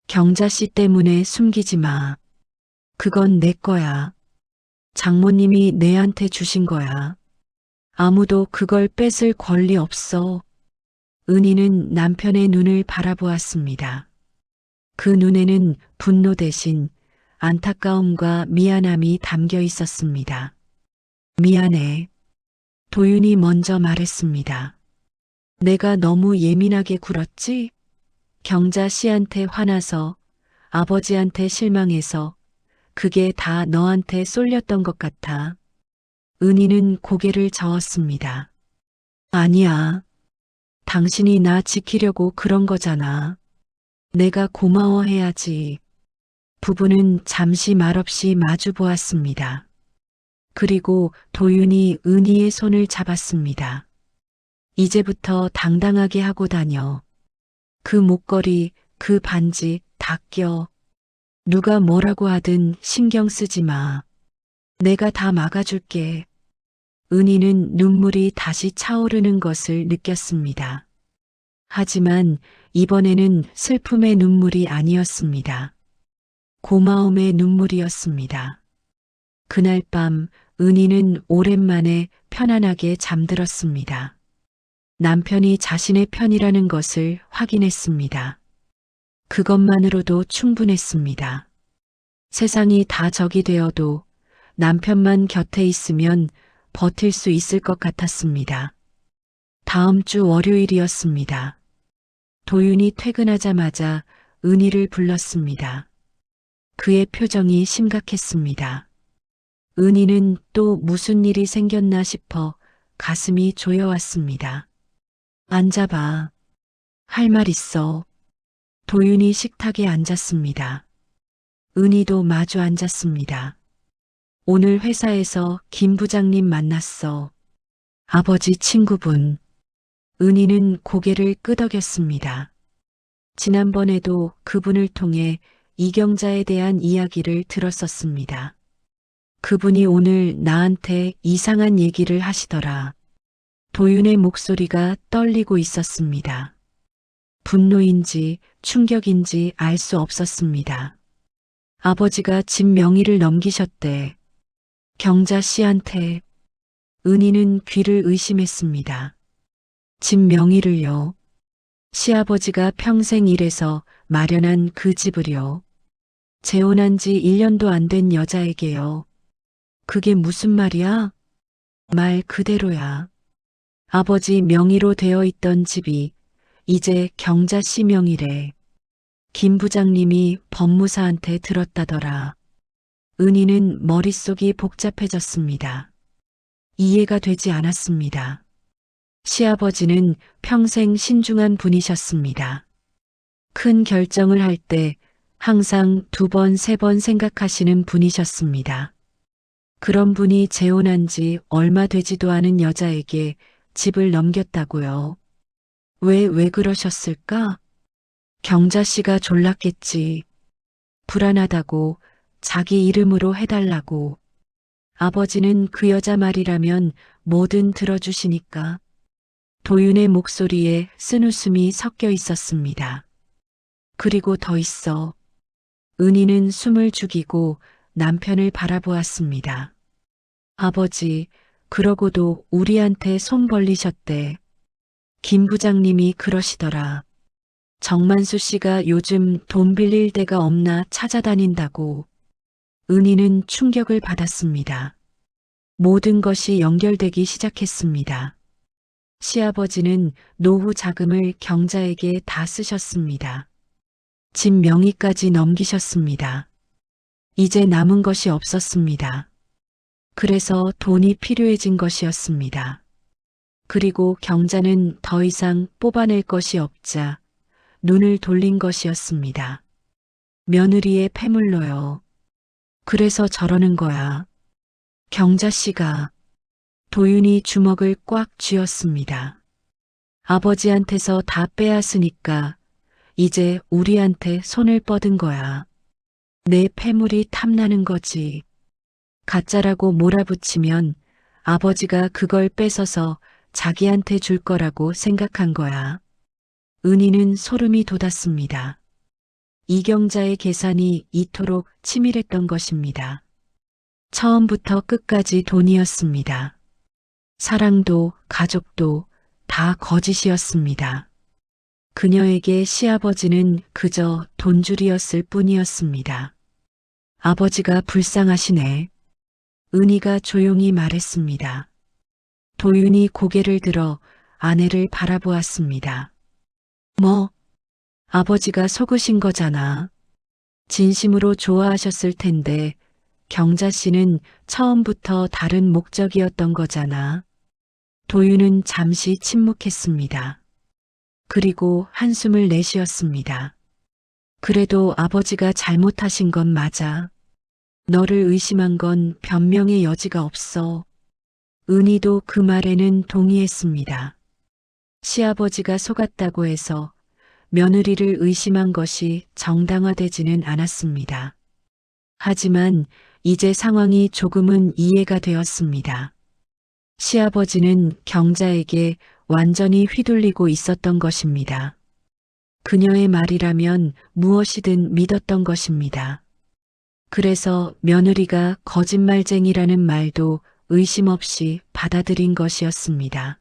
경자 씨 때문에 숨기지 마. 그건 내 거야. 장모님이 내한테 주신 거야. 아무도 그걸 뺏을 권리 없어. 은희는 남편의 눈을 바라보았습니다. 그 눈에는 분노 대신 안타까움과 미안함이 담겨 있었습니다. 미안해. 도윤이 먼저 말했습니다. 내가 너무 예민하게 굴었지? 경자 씨한테 화나서, 아버지한테 실망해서, 그게 다 너한테 쏠렸던 것 같아. 은희는 고개를 저었습니다. 아니야. 당신이 나 지키려고 그런 거잖아. 내가 고마워해야지. 부부는 잠시 말없이 마주 보았습니다. 그리고 도윤이 은희의 손을 잡았습니다. 이제부터 당당하게 하고 다녀. 그 목걸이, 그 반지 다 껴. 누가 뭐라고 하든 신경 쓰지 마. 내가 다 막아줄게. 은희는 눈물이 다시 차오르는 것을 느꼈습니다. 하지만 이번에는 슬픔의 눈물이 아니었습니다. 고마움의 눈물이었습니다. 그날 밤 은희는 오랜만에 편안하게 잠들었습니다. 남편이 자신의 편이라는 것을 확인했습니다. 그것만으로도 충분했습니다. 세상이 다 적이 되어도 남편만 곁에 있으면 버틸 수 있을 것 같았습니다. 다음 주 월요일이었습니다. 도윤이 퇴근하자마자 은희를 불렀습니다. 그의 표정이 심각했습니다. 은희는 또 무슨 일이 생겼나 싶어 가슴이 조여왔습니다. 앉아봐. 할 말 있어. 도윤이 식탁에 앉았습니다. 은희도 마주 앉았습니다. 오늘 회사에서 김 부장님 만났어. 아버지 친구분. 은희는 고개를 끄덕였습니다. 지난번에도 그분을 통해 이경자에 대한 이야기를 들었었습니다. 그분이 오늘 나한테 이상한 얘기를 하시더라. 도윤의 목소리가 떨리고 있었습니다. 분노인지 충격인지 알 수 없었습니다. 아버지가 집 명의를 넘기셨대. 경자 씨한테. 은희는 귀를 의심했습니다. 집 명의를요. 시아버지가 평생 일해서 마련한 그 집을요. 재혼한 지 1년도 안 된 여자에게요. 그게 무슨 말이야? 말 그대로야. 아버지 명의로 되어 있던 집이 이제 경자 씨 명의래. 김 부장님이 법무사한테 들었다더라. 은희는 머릿속이 복잡해졌습니다. 이해가 되지 않았습니다. 시아버지는 평생 신중한 분이셨습니다. 큰 결정을 할 때 항상 2번, 3번 생각하시는 분이셨습니다. 그런 분이 재혼한 지 얼마 되지도 않은 여자에게 집을 넘겼다고요. 왜 그러셨을까? 경자 씨가 졸랐겠지. 불안하다고 자기 이름으로 해달라고. 아버지는 그 여자 말이라면 뭐든 들어주시니까. 도윤의 목소리에 쓴웃음이 섞여 있었습니다. 그리고 더 있어. 은희는 숨을 죽이고 남편을 바라보았습니다. 아버지, 그러고도 우리한테 손 벌리셨대. 김 부장님이 그러시더라. 정만수 씨가 요즘 돈 빌릴 데가 없나 찾아다닌다고. 은희는 충격을 받았습니다. 모든 것이 연결되기 시작했습니다. 시아버지는 노후 자금을 경자에게 다 쓰셨습니다. 집 명의까지 넘기셨습니다. 이제 남은 것이 없었습니다. 그래서 돈이 필요해진 것이었습니다. 그리고 경자는 더 이상 뽑아낼 것이 없자 눈을 돌린 것이었습니다. 며느리의 패물로요. 그래서 저러는 거야. 경자 씨가. 도윤이 주먹을 꽉 쥐었습니다. 아버지한테서 다 빼앗으니까 이제 우리한테 손을 뻗은 거야. 내 패물이 탐나는 거지. 가짜라고 몰아붙이면 아버지가 그걸 뺏어서 자기한테 줄 거라고 생각한 거야. 은희는 소름이 돋았습니다. 이경자의 계산이 이토록 치밀했던 것입니다. 처음부터 끝까지 돈이었습니다. 사랑도 가족도 다 거짓이었습니다. 그녀에게 시아버지는 그저 돈줄이었을 뿐이었습니다. 아버지가 불쌍하시네. 은희가 조용히 말했습니다. 도윤이 고개를 들어 아내를 바라보았습니다. 뭐? 아버지가 속으신 거잖아. 진심으로 좋아하셨을 텐데 경자 씨는 처음부터 다른 목적이었던 거잖아. 도윤은 잠시 침묵했습니다. 그리고 한숨을 내쉬었습니다. 그래도 아버지가 잘못하신 건 맞아. 너를 의심한 건 변명의 여지가 없어. 은희도 그 말에는 동의했습니다. 시아버지가 속았다고 해서 며느리를 의심한 것이 정당화되지는 않았습니다. 하지만 이제 상황이 조금은 이해가 되었습니다. 시아버지는 경자에게 완전히 휘둘리고 있었던 것입니다. 그녀의 말이라면 무엇이든 믿었던 것입니다. 그래서 며느리가 거짓말쟁이라는 말도 의심 없이 받아들인 것이었습니다.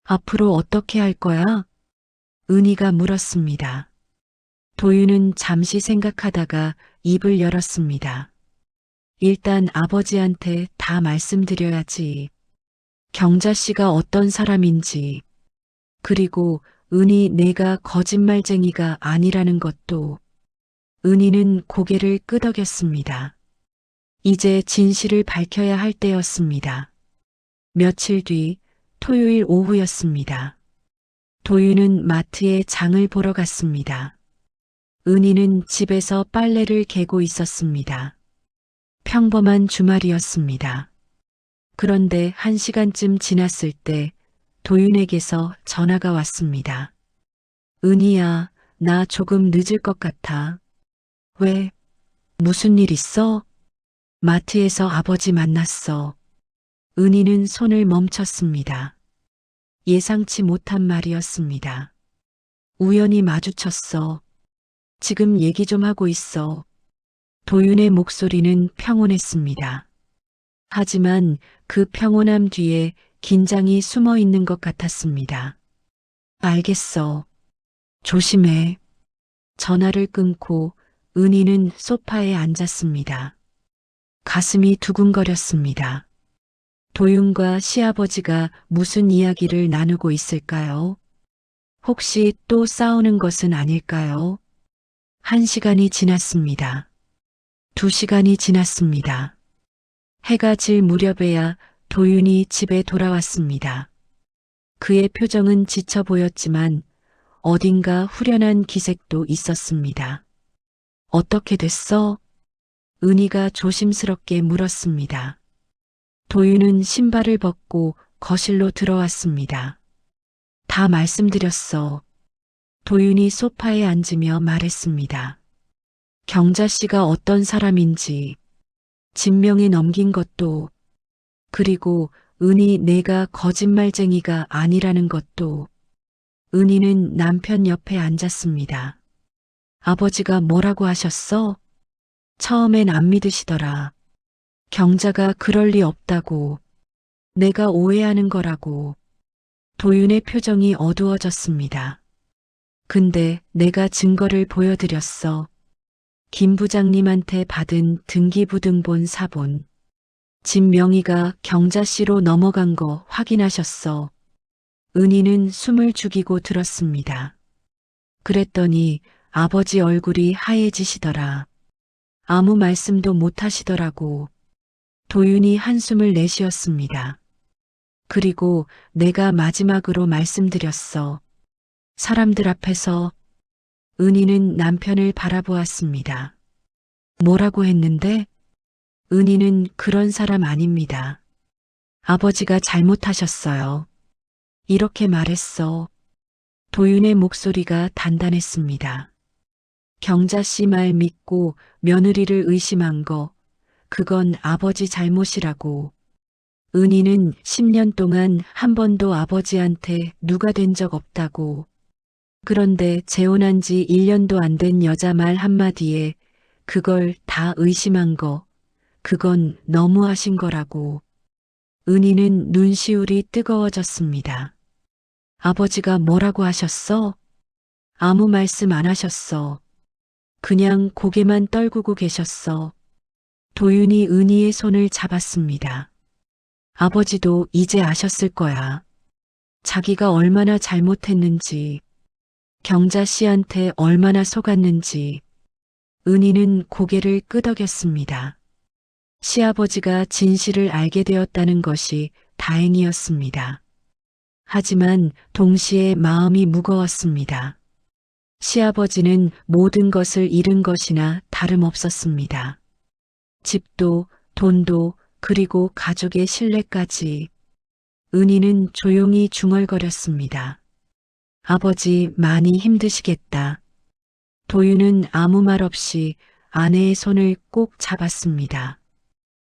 앞으로 어떻게 할 거야? 은희가 물었습니다. 도윤은 잠시 생각하다가 입을 열었습니다. 일단 아버지한테 다 말씀드려야지. 경자 씨가 어떤 사람인지, 그리고 은희 내가 거짓말쟁이가 아니라는 것도. 은희는 고개를 끄덕였습니다. 이제 진실을 밝혀야 할 때였습니다. 며칠 뒤 토요일 오후였습니다. 도윤은 마트에 장을 보러 갔습니다. 은희는 집에서 빨래를 개고 있었습니다. 평범한 주말이었습니다. 그런데 1시간쯤 지났을 때 도윤에게서 전화가 왔습니다. 은희야, 나 조금 늦을 것 같아. 왜? 무슨 일 있어? 마트에서 아버지 만났어. 은희는 손을 멈췄습니다. 예상치 못한 말이었습니다. 우연히 마주쳤어. 지금 얘기 좀 하고 있어. 도윤의 목소리는 평온했습니다. 하지만 그 평온함 뒤에 긴장이 숨어 있는 것 같았습니다. 알겠어. 조심해. 전화를 끊고 은희는 소파에 앉았습니다. 가슴이 두근거렸습니다. 도윤과 시아버지가 무슨 이야기를 나누고 있을까요? 혹시 또 싸우는 것은 아닐까요? 1시간이 지났습니다. 2시간이 지났습니다. 해가 질 무렵에야 도윤이 집에 돌아왔습니다. 그의 표정은 지쳐 보였지만 어딘가 후련한 기색도 있었습니다. 어떻게 됐어? 은희가 조심스럽게 물었습니다. 도윤은 신발을 벗고 거실로 들어왔습니다. 다 말씀드렸어. 도윤이 소파에 앉으며 말했습니다. 경자 씨가 어떤 사람인지, 진명에 넘긴 것도, 그리고 은희 내가 거짓말쟁이가 아니라는 것도. 은희는 남편 옆에 앉았습니다. 아버지가 뭐라고 하셨어? 처음엔 안 믿으시더라. 경자가 그럴 리 없다고. 내가 오해하는 거라고. 도윤의 표정이 어두워졌습니다. 근데 내가 증거를 보여드렸어. 김 부장님한테 받은 등기부등본 사본. 진명희가 경자 씨로 넘어간 거 확인하셨어. 은희는 숨을 죽이고 들었습니다. 그랬더니 아버지 얼굴이 하얘지시더라. 아무 말씀도 못 하시더라고. 도윤이 한숨을 내쉬었습니다. 그리고 내가 마지막으로 말씀드렸어. 사람들 앞에서. 은희는 남편을 바라보았습니다. 뭐라고 했는데? 은희는 그런 사람 아닙니다. 아버지가 잘못하셨어요. 이렇게 말했어. 도윤의 목소리가 단단했습니다. 경자 씨 말 믿고 며느리를 의심한 거, 그건 아버지 잘못이라고. 은희는 10년 동안 한 번도 아버지한테 누가 된 적 없다고. 그런데 재혼한 지 1년도 안 된 여자 말 한마디에 그걸 다 의심한 거, 그건 너무하신 거라고. 은희는 눈시울이 뜨거워졌습니다. 아버지가 뭐라고 하셨어? 아무 말씀 안 하셨어. 그냥 고개만 떨구고 계셨어. 도윤이 은희의 손을 잡았습니다. 아버지도 이제 아셨을 거야. 자기가 얼마나 잘못했는지, 경자 씨한테 얼마나 속았는지. 은희는 고개를 끄덕였습니다. 시아버지가 진실을 알게 되었다는 것이 다행이었습니다. 하지만 동시에 마음이 무거웠습니다. 시아버지는 모든 것을 잃은 것이나 다름없었습니다. 집도, 돈도, 그리고 가족의 신뢰까지. 은희는 조용히 중얼거렸습니다. 아버지 많이 힘드시겠다. 도윤은 아무 말 없이 아내의 손을 꼭 잡았습니다.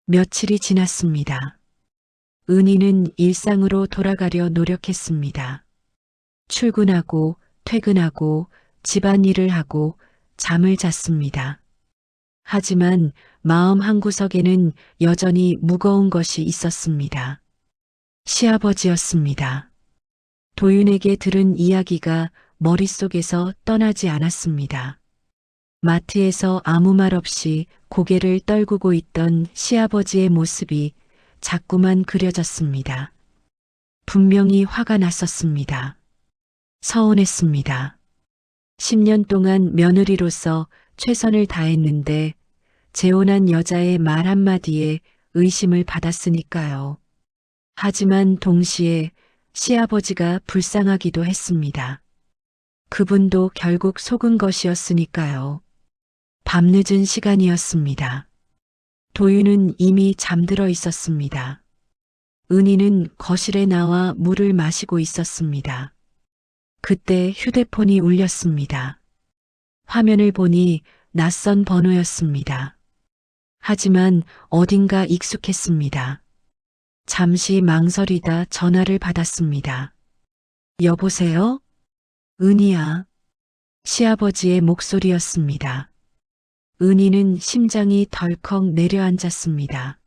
며칠이 지났습니다. 은희는 일상으로 돌아가려 노력했습니다. 출근하고 퇴근하고 집안일을 하고 잠을 잤습니다. 하지만 마음 한구석에는 여전히 무거운 것이 있었습니다. 시아버지였습니다. 도윤에게 들은 이야기가 머릿속에서 떠나지 않았습니다. 마트에서 아무 말 없이 고개를 떨구고 있던 시아버지의 모습이 자꾸만 그려졌습니다. 분명히 화가 났었습니다. 서운했습니다. 10년 동안 며느리로서 최선을 다했는데 재혼한 여자의 말 한마디에 의심을 받았으니까요. 하지만 동시에 시아버지가 불쌍하기도 했습니다. 그분도 결국 속은 것이었으니까요. 밤늦은 시간이었습니다. 도윤은 이미 잠들어 있었습니다. 은희는 거실에 나와 물을 마시고 있었습니다. 그때 휴대폰이 울렸습니다. 화면을 보니 낯선 번호였습니다. 하지만 어딘가 익숙했습니다. 잠시 망설이다 전화를 받았습니다. 여보세요? 은희야. 시아버지의 목소리였습니다. 은희는 심장이 덜컥 내려앉았습니다.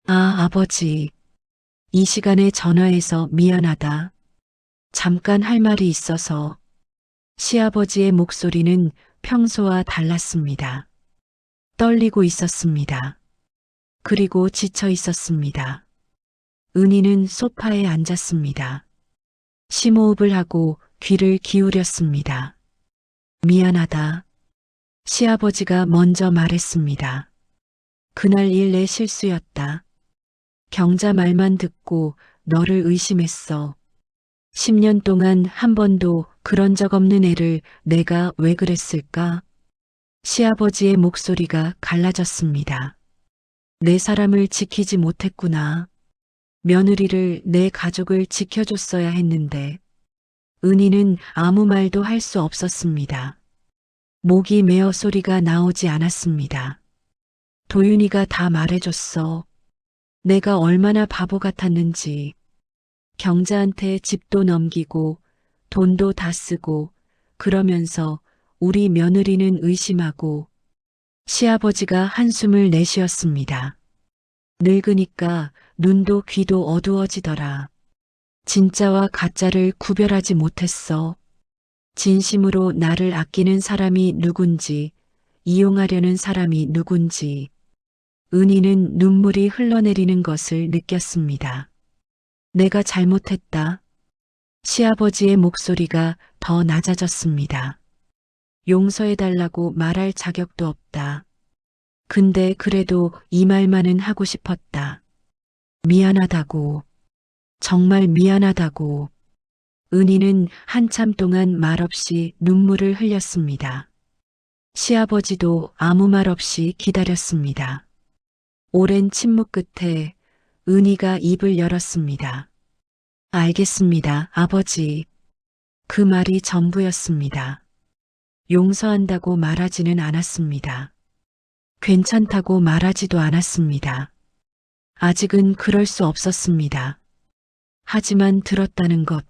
아, 아버지. 이 시간에 전화해서 미안하다. 잠깐 할 말이 있어서. 시아버지의 목소리는 평소와 달랐습니다. 떨리고 있었습니다. 그리고 지쳐 있었습니다. 은희는 소파에 앉았습니다. 심호흡을 하고 귀를 기울였습니다. 미안하다. 시아버지가 먼저 말했습니다. 그날 일 내 실수였다. 경자 말만 듣고 너를 의심했어. 10년 동안 한 번도 그런 적 없는 애를 내가 왜 그랬을까? 시아버지의 목소리가 갈라졌습니다. 내 사람을 지키지 못했구나. 며느리를, 내 가족을 지켜줬어야 했는데. 은희는 아무 말도 할 수 없었습니다. 목이 메어 소리가 나오지 않았습니다. 도윤이가 다 말해줬어. 내가 얼마나 바보 같았는지. 경자한테 집도 넘기고 돈도 다 쓰고 그러면서 우리 며느리는 의심하고. 시아버지가 한숨을 내쉬었습니다. 늙으니까 눈도 귀도 어두워지더라. 진짜와 가짜를 구별하지 못했어. 진심으로 나를 아끼는 사람이 누군지, 이용하려는 사람이 누군지. 은희는 눈물이 흘러내리는 것을 느꼈습니다. 내가 잘못했다. 시아버지의 목소리가 더 낮아졌습니다. 용서해달라고 말할 자격도 없다. 근데 그래도 이 말만은 하고 싶었다. 미안하다고. 정말 미안하다고. 은희는 한참 동안 말없이 눈물을 흘렸습니다. 시아버지도 아무 말 없이 기다렸습니다. 오랜 침묵 끝에 은희가 입을 열었습니다. 알겠습니다, 아버지. 그 말이 전부였습니다. 용서한다고 말하지는 않았습니다. 괜찮다고 말하지도 않았습니다. 아직은 그럴 수 없었습니다. 하지만 들었다는 것,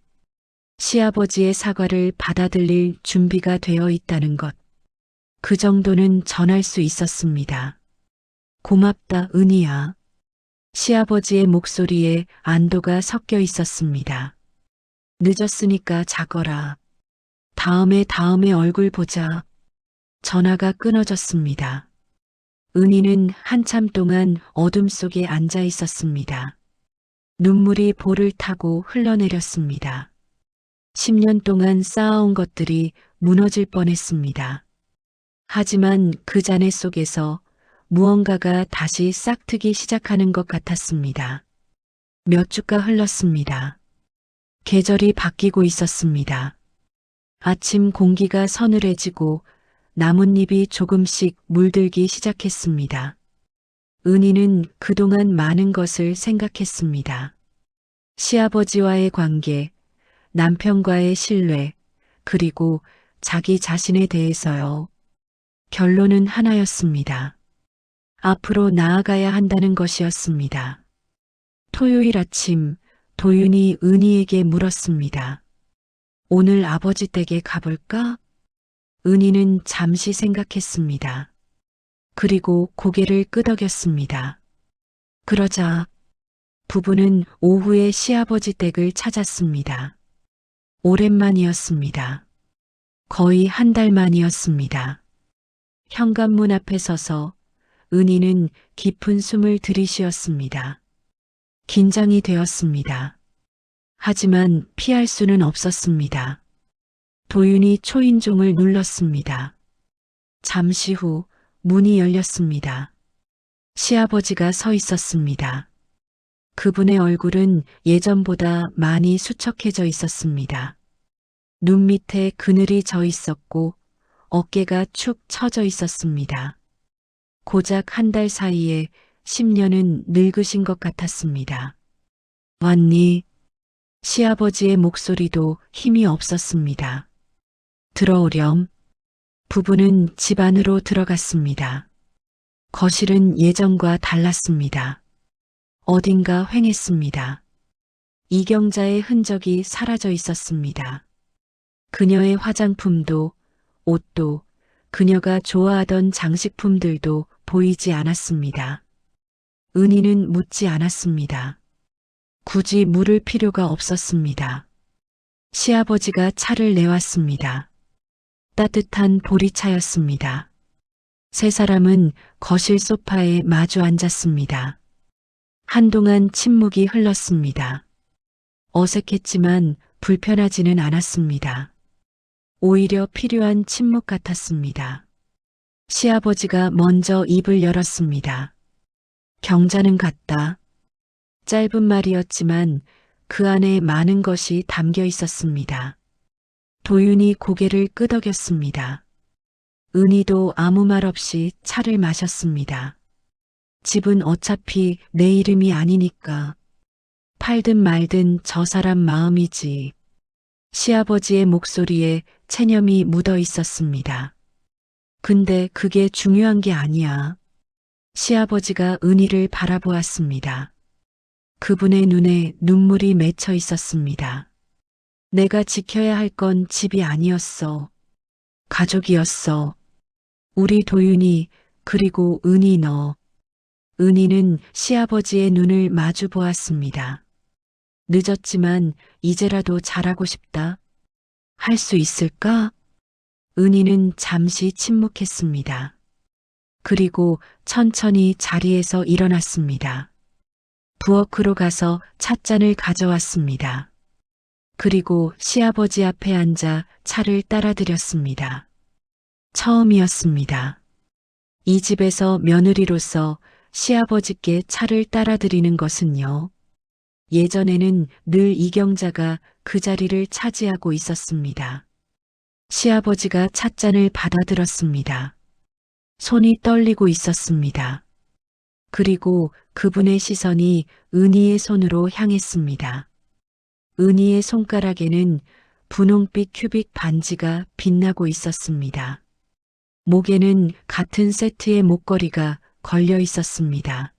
시아버지의 사과를 받아들일 준비가 되어 있다는 것, 그 정도는 전할 수 있었습니다. 고맙다, 은희야. 시아버지의 목소리에 안도가 섞여 있었습니다. 늦었으니까 자거라. 다음에 얼굴 보자. 전화가 끊어졌습니다. 은희는 한참 동안 어둠 속에 앉아 있었습니다. 눈물이 볼을 타고 흘러내렸습니다. 10년 동안 쌓아온 것들이 무너질 뻔했습니다. 하지만 그 잔해 속에서 무언가가 다시 싹트기 시작하는 것 같았습니다. 몇 주가 흘렀습니다. 계절이 바뀌고 있었습니다. 아침 공기가 서늘해지고 나뭇잎이 조금씩 물들기 시작했습니다. 은희는 그동안 많은 것을 생각했습니다. 시아버지와의 관계, 남편과의 신뢰, 그리고 자기 자신에 대해서요. 결론은 하나였습니다. 앞으로 나아가야 한다는 것이었습니다. 토요일 아침, 도윤이 은희에게 물었습니다. 오늘 아버지 댁에 가볼까? 은희는 잠시 생각했습니다. 그리고 고개를 끄덕였습니다. 그러자 부부는 오후에 시아버지 댁을 찾았습니다. 오랜만이었습니다. 거의 한 달 만이었습니다. 현관문 앞에 서서 은희는 깊은 숨을 들이쉬었습니다. 긴장이 되었습니다. 하지만 피할 수는 없었습니다. 도윤이 초인종을 눌렀습니다. 잠시 후 문이 열렸습니다. 시아버지가 서 있었습니다. 그분의 얼굴은 예전보다 많이 수척해져 있었습니다. 눈 밑에 그늘이 져 있었고 어깨가 축 처져 있었습니다. 고작 한 달 사이에 10년은 늙으신 것 같았습니다. 왔니? 시아버지의 목소리도 힘이 없었습니다. 들어오렴. 부부는 집 안으로 들어갔습니다. 거실은 예전과 달랐습니다. 어딘가 휑했습니다. 이경자의 흔적이 사라져 있었습니다. 그녀의 화장품도 옷도 그녀가 좋아하던 장식품들도 보이지 않았습니다. 은희는 묻지 않았습니다. 굳이 물을 필요가 없었습니다. 시아버지가 차를 내왔습니다. 따뜻한 보리차였습니다. 세 사람은 거실 소파에 마주 앉았습니다. 한동안 침묵이 흘렀습니다. 어색했지만 불편하지는 않았습니다. 오히려 필요한 침묵 같았습니다. 시아버지가 먼저 입을 열었습니다. 경자는 같다. 짧은 말이었지만 그 안에 많은 것이 담겨 있었습니다. 도윤이 고개를 끄덕였습니다. 은희도 아무 말 없이 차를 마셨습니다. 집은 어차피 내 이름이 아니니까. 팔든 말든 저 사람 마음이지. 시아버지의 목소리에 체념이 묻어 있었습니다. 근데 그게 중요한 게 아니야. 시아버지가 은희를 바라보았습니다. 그분의 눈에 눈물이 맺혀 있었습니다. 내가 지켜야 할 건 집이 아니었어. 가족이었어. 우리 도윤이, 그리고 은희 너. 은희는 시아버지의 눈을 마주 보았습니다. 늦었지만 이제라도 잘하고 싶다. 할 수 있을까? 은희는 잠시 침묵했습니다. 그리고 천천히 자리에서 일어났습니다. 부엌으로 가서 찻잔을 가져왔습니다. 그리고 시아버지 앞에 앉아 차를 따라드렸습니다. 처음이었습니다. 이 집에서 며느리로서 시아버지께 차를 따라드리는 것은요. 예전에는 늘 이경자가 그 자리를 차지하고 있었습니다. 시아버지가 찻잔을 받아들었습니다. 손이 떨리고 있었습니다. 그리고 그분의 시선이 은희의 손으로 향했습니다. 은희의 손가락에는 분홍빛 큐빅 반지가 빛나고 있었습니다. 목에는 같은 세트의 목걸이가 걸려 있었습니다.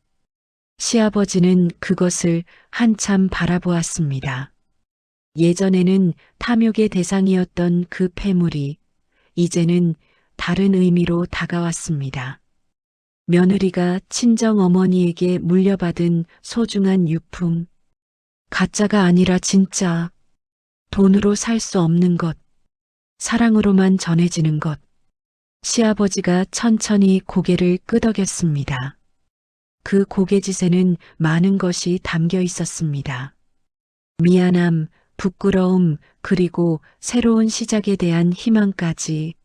시아버지는 그것을 한참 바라보았습니다. 예전에는 탐욕의 대상이었던 그 폐물이 이제는 다른 의미로 다가왔습니다. 며느리가 친정 어머니에게 물려받은 소중한 유품, 가짜가 아니라 진짜, 돈으로 살 수 없는 것, 사랑으로만 전해지는 것. 시아버지가 천천히 고개를 끄덕였습니다. 그 고개짓에는 많은 것이 담겨 있었습니다. 미안함, 부끄러움, 그리고 새로운 시작에 대한 희망까지.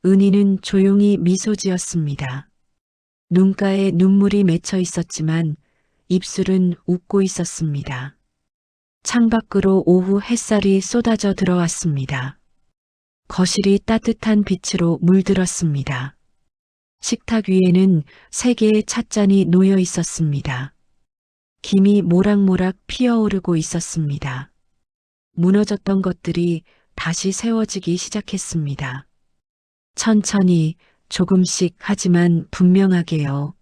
은희는 조용히 미소 지었습니다. 눈가에 눈물이 맺혀 있었지만 입술은 웃고 있었습니다. 창밖으로 오후 햇살이 쏟아져 들어왔습니다. 거실이 따뜻한 빛으로 물들었습니다. 식탁 위에는 3개의 찻잔이 놓여 있었습니다. 김이 모락모락 피어오르고 있었습니다. 무너졌던 것들이 다시 세워지기 시작했습니다. 천천히, 조금씩 하지만 분명하게요.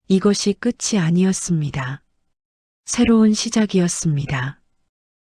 이것이 끝이 아니었습니다. 새로운 시작이었습니다.